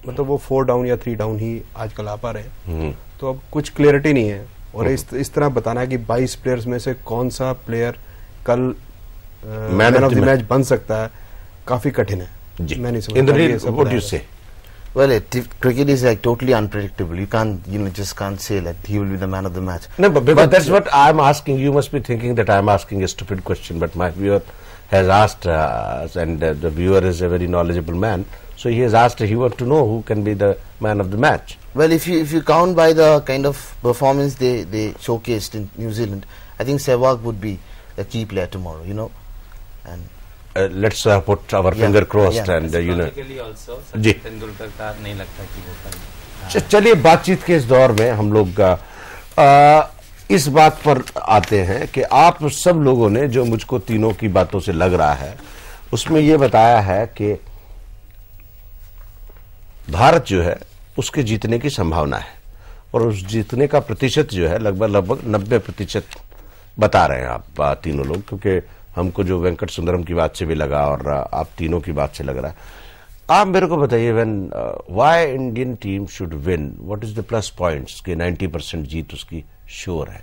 मतलब वो 4 डाउन या 3 डाउन ही आजकल आ पा रहे हैं, तो अब कुछ क्लियरिटी नहीं है. और इस तरह बताना है कि 22 प्लेयर्स में से कौन सा प्लेयर कल मैन ऑफ द मैच बन सकता है, काफी कठिन है जी. मैं नहीं समझता. Well, cricket is like totally unpredictable. You can't, just can't say that he will be the man of the match. No, but that's what I'm asking. You must be thinking that I'm asking a stupid question, but my viewer has asked, and the viewer is a very knowledgeable man, so he has asked. He wants to know who can be the man of the match. Well, if you count by the kind of performance they showcased in New Zealand, I think Sehwag would be the key player tomorrow. And let's put our finger crossed and also, जी. तेंदुलकर का नहीं लगता कि वो चलिए, बातचीत के इस दौर में हम लोग इस बात पर आते हैं कि आप सब लोगों ने जो मुझको तीनों की बातों से लग रहा है, उसमें ये बताया है कि भारत जो है उसके जीतने की संभावना है, और उस जीतने का प्रतिशत जो है लगभग 90% बता रहे हैं आप तीनों लोग, क्योंकि हमको जो वेंकट सुंदरम की बात से भी लगा और आप तीनों की बात से लग रहा है। आप मेरे को बताइए, why Indian team should win, what is the plus points कि 90% जीत उसकी श्योर है?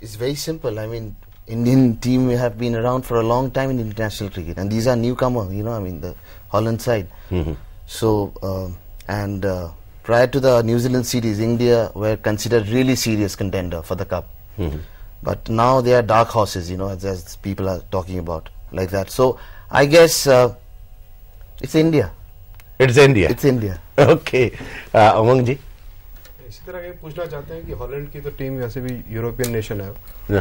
It's very simple. I mean, Indian team have been around for a long time in international cricket, and these are newcomer. You know, I mean, the Holland side. So, prior to the New Zealand series, India were considered really serious contender for the cup. But now they are dark horses. You know, as people are talking about like that. So, I guess it's India. It's India. It's India. Okay, Umang ji. इसी तरह ये पूछना चाहते हैं कि Holland की तो team वैसे भी यूरोपियन नेशन है,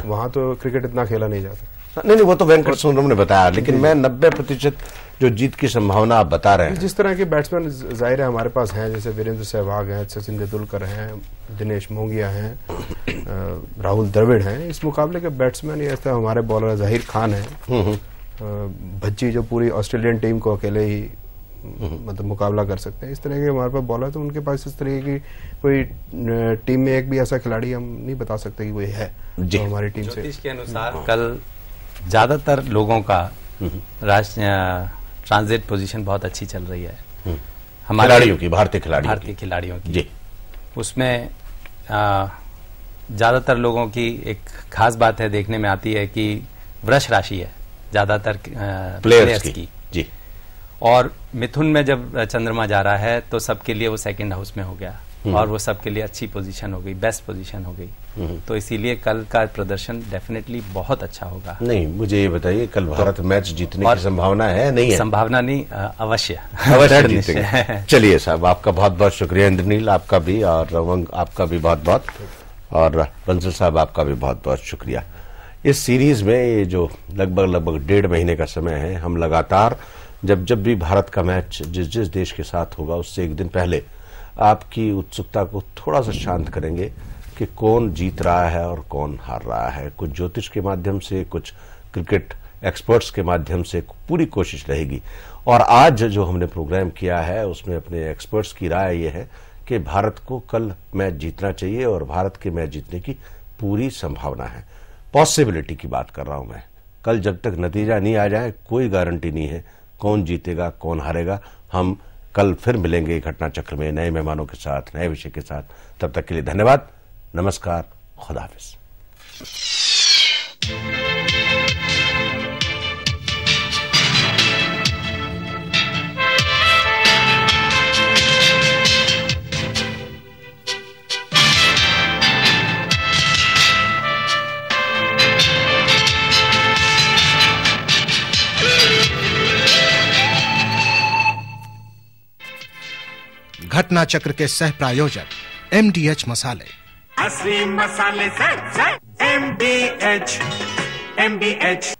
वहां तो क्रिकेट इतना खेला नहीं जाता। नहीं, वो तो वेंकट सुंदरम ने बताया, लेकिन मैं 90% जो जीत की संभावना आप बता रहे हैं। जिस तरह के बैट्समैन जाहिर है हमारे पास हैं, जैसे वीरेंद्र सहवाग हैं, सचिन तेंदुलकर हैं, दिनेश मोंगिया हैं, राहुल द्रविड़ हैं, इस मुकाबले के बैट्समैन ये ऐसा हमारे बॉलर जाहिर खान है, भज्जी जो पूरी ऑस्ट्रेलियन टीम को अकेले ही मतलब मुकाबला कर सकते हैं, इस तरह के हमारे पास बॉलर, तो उनके पास इस तरह की कोई टीम में एक भी ऐसा खिलाड़ी हम नहीं बता सकते कि वो है जो हमारी टीम से। के अनुसार कल ज्यादातर लोगों का ट्रांजिट पोजीशन बहुत अच्छी चल रही है हमारे खिलाड़ियों की, भारतीय खिलाड़ियों की जी। उसमें ज्यादातर लोगों की एक खास बात है देखने में आती है कि वृष राशि है ज्यादातर प्लेयर्स की जी। और मिथुन में जब चंद्रमा जा रहा है तो सबके लिए वो सेकंड हाउस में हो गया और वो सबके लिए अच्छी पोजीशन हो गई, बेस्ट पोजीशन हो गई, तो इसीलिए कल का प्रदर्शन डेफिनेटली बहुत अच्छा होगा। नहीं, मुझे ये बताइए, कल भारत मैच जीतने की संभावना है? नहीं है संभावना नहीं, अवश्य जीतेंगे। चलिए साहब, आपका बहुत बहुत शुक्रिया इंद्रनील, आपका भी, और रवंग आपका भी बहुत बहुत, और बंसल साहब आपका भी बहुत बहुत शुक्रिया। इस सीरीज में ये जो लगभग 1.5 महीने का समय है, हम लगातार जब भी भारत का मैच जिस देश के साथ होगा उससे एक दिन पहले आपकी उत्सुकता को थोड़ा सा शांत करेंगे कि कौन जीत रहा है और कौन हार रहा है। कुछ ज्योतिष के माध्यम से, कुछ क्रिकेट एक्सपर्ट्स के माध्यम से पूरी कोशिश रहेगी। और आज जो हमने प्रोग्राम किया है उसमें अपने एक्सपर्ट्स की राय ये है कि भारत को कल मैच जीतना चाहिए और भारत के मैच जीतने की पूरी संभावना है। पॉसिबिलिटी की बात कर रहा हूं मैं। कल जब तक नतीजा नहीं आ जाए कोई गारंटी नहीं है कौन जीतेगा कौन हारेगा। हम कल फिर मिलेंगे घटना चक्र में नए मेहमानों के साथ, नए विषय के साथ। तब तक के लिए धन्यवाद, नमस्कार, खुदा हाफिज। घटना चक्र के सह प्रायोजक MDH मसाले, असली मसाले से MDH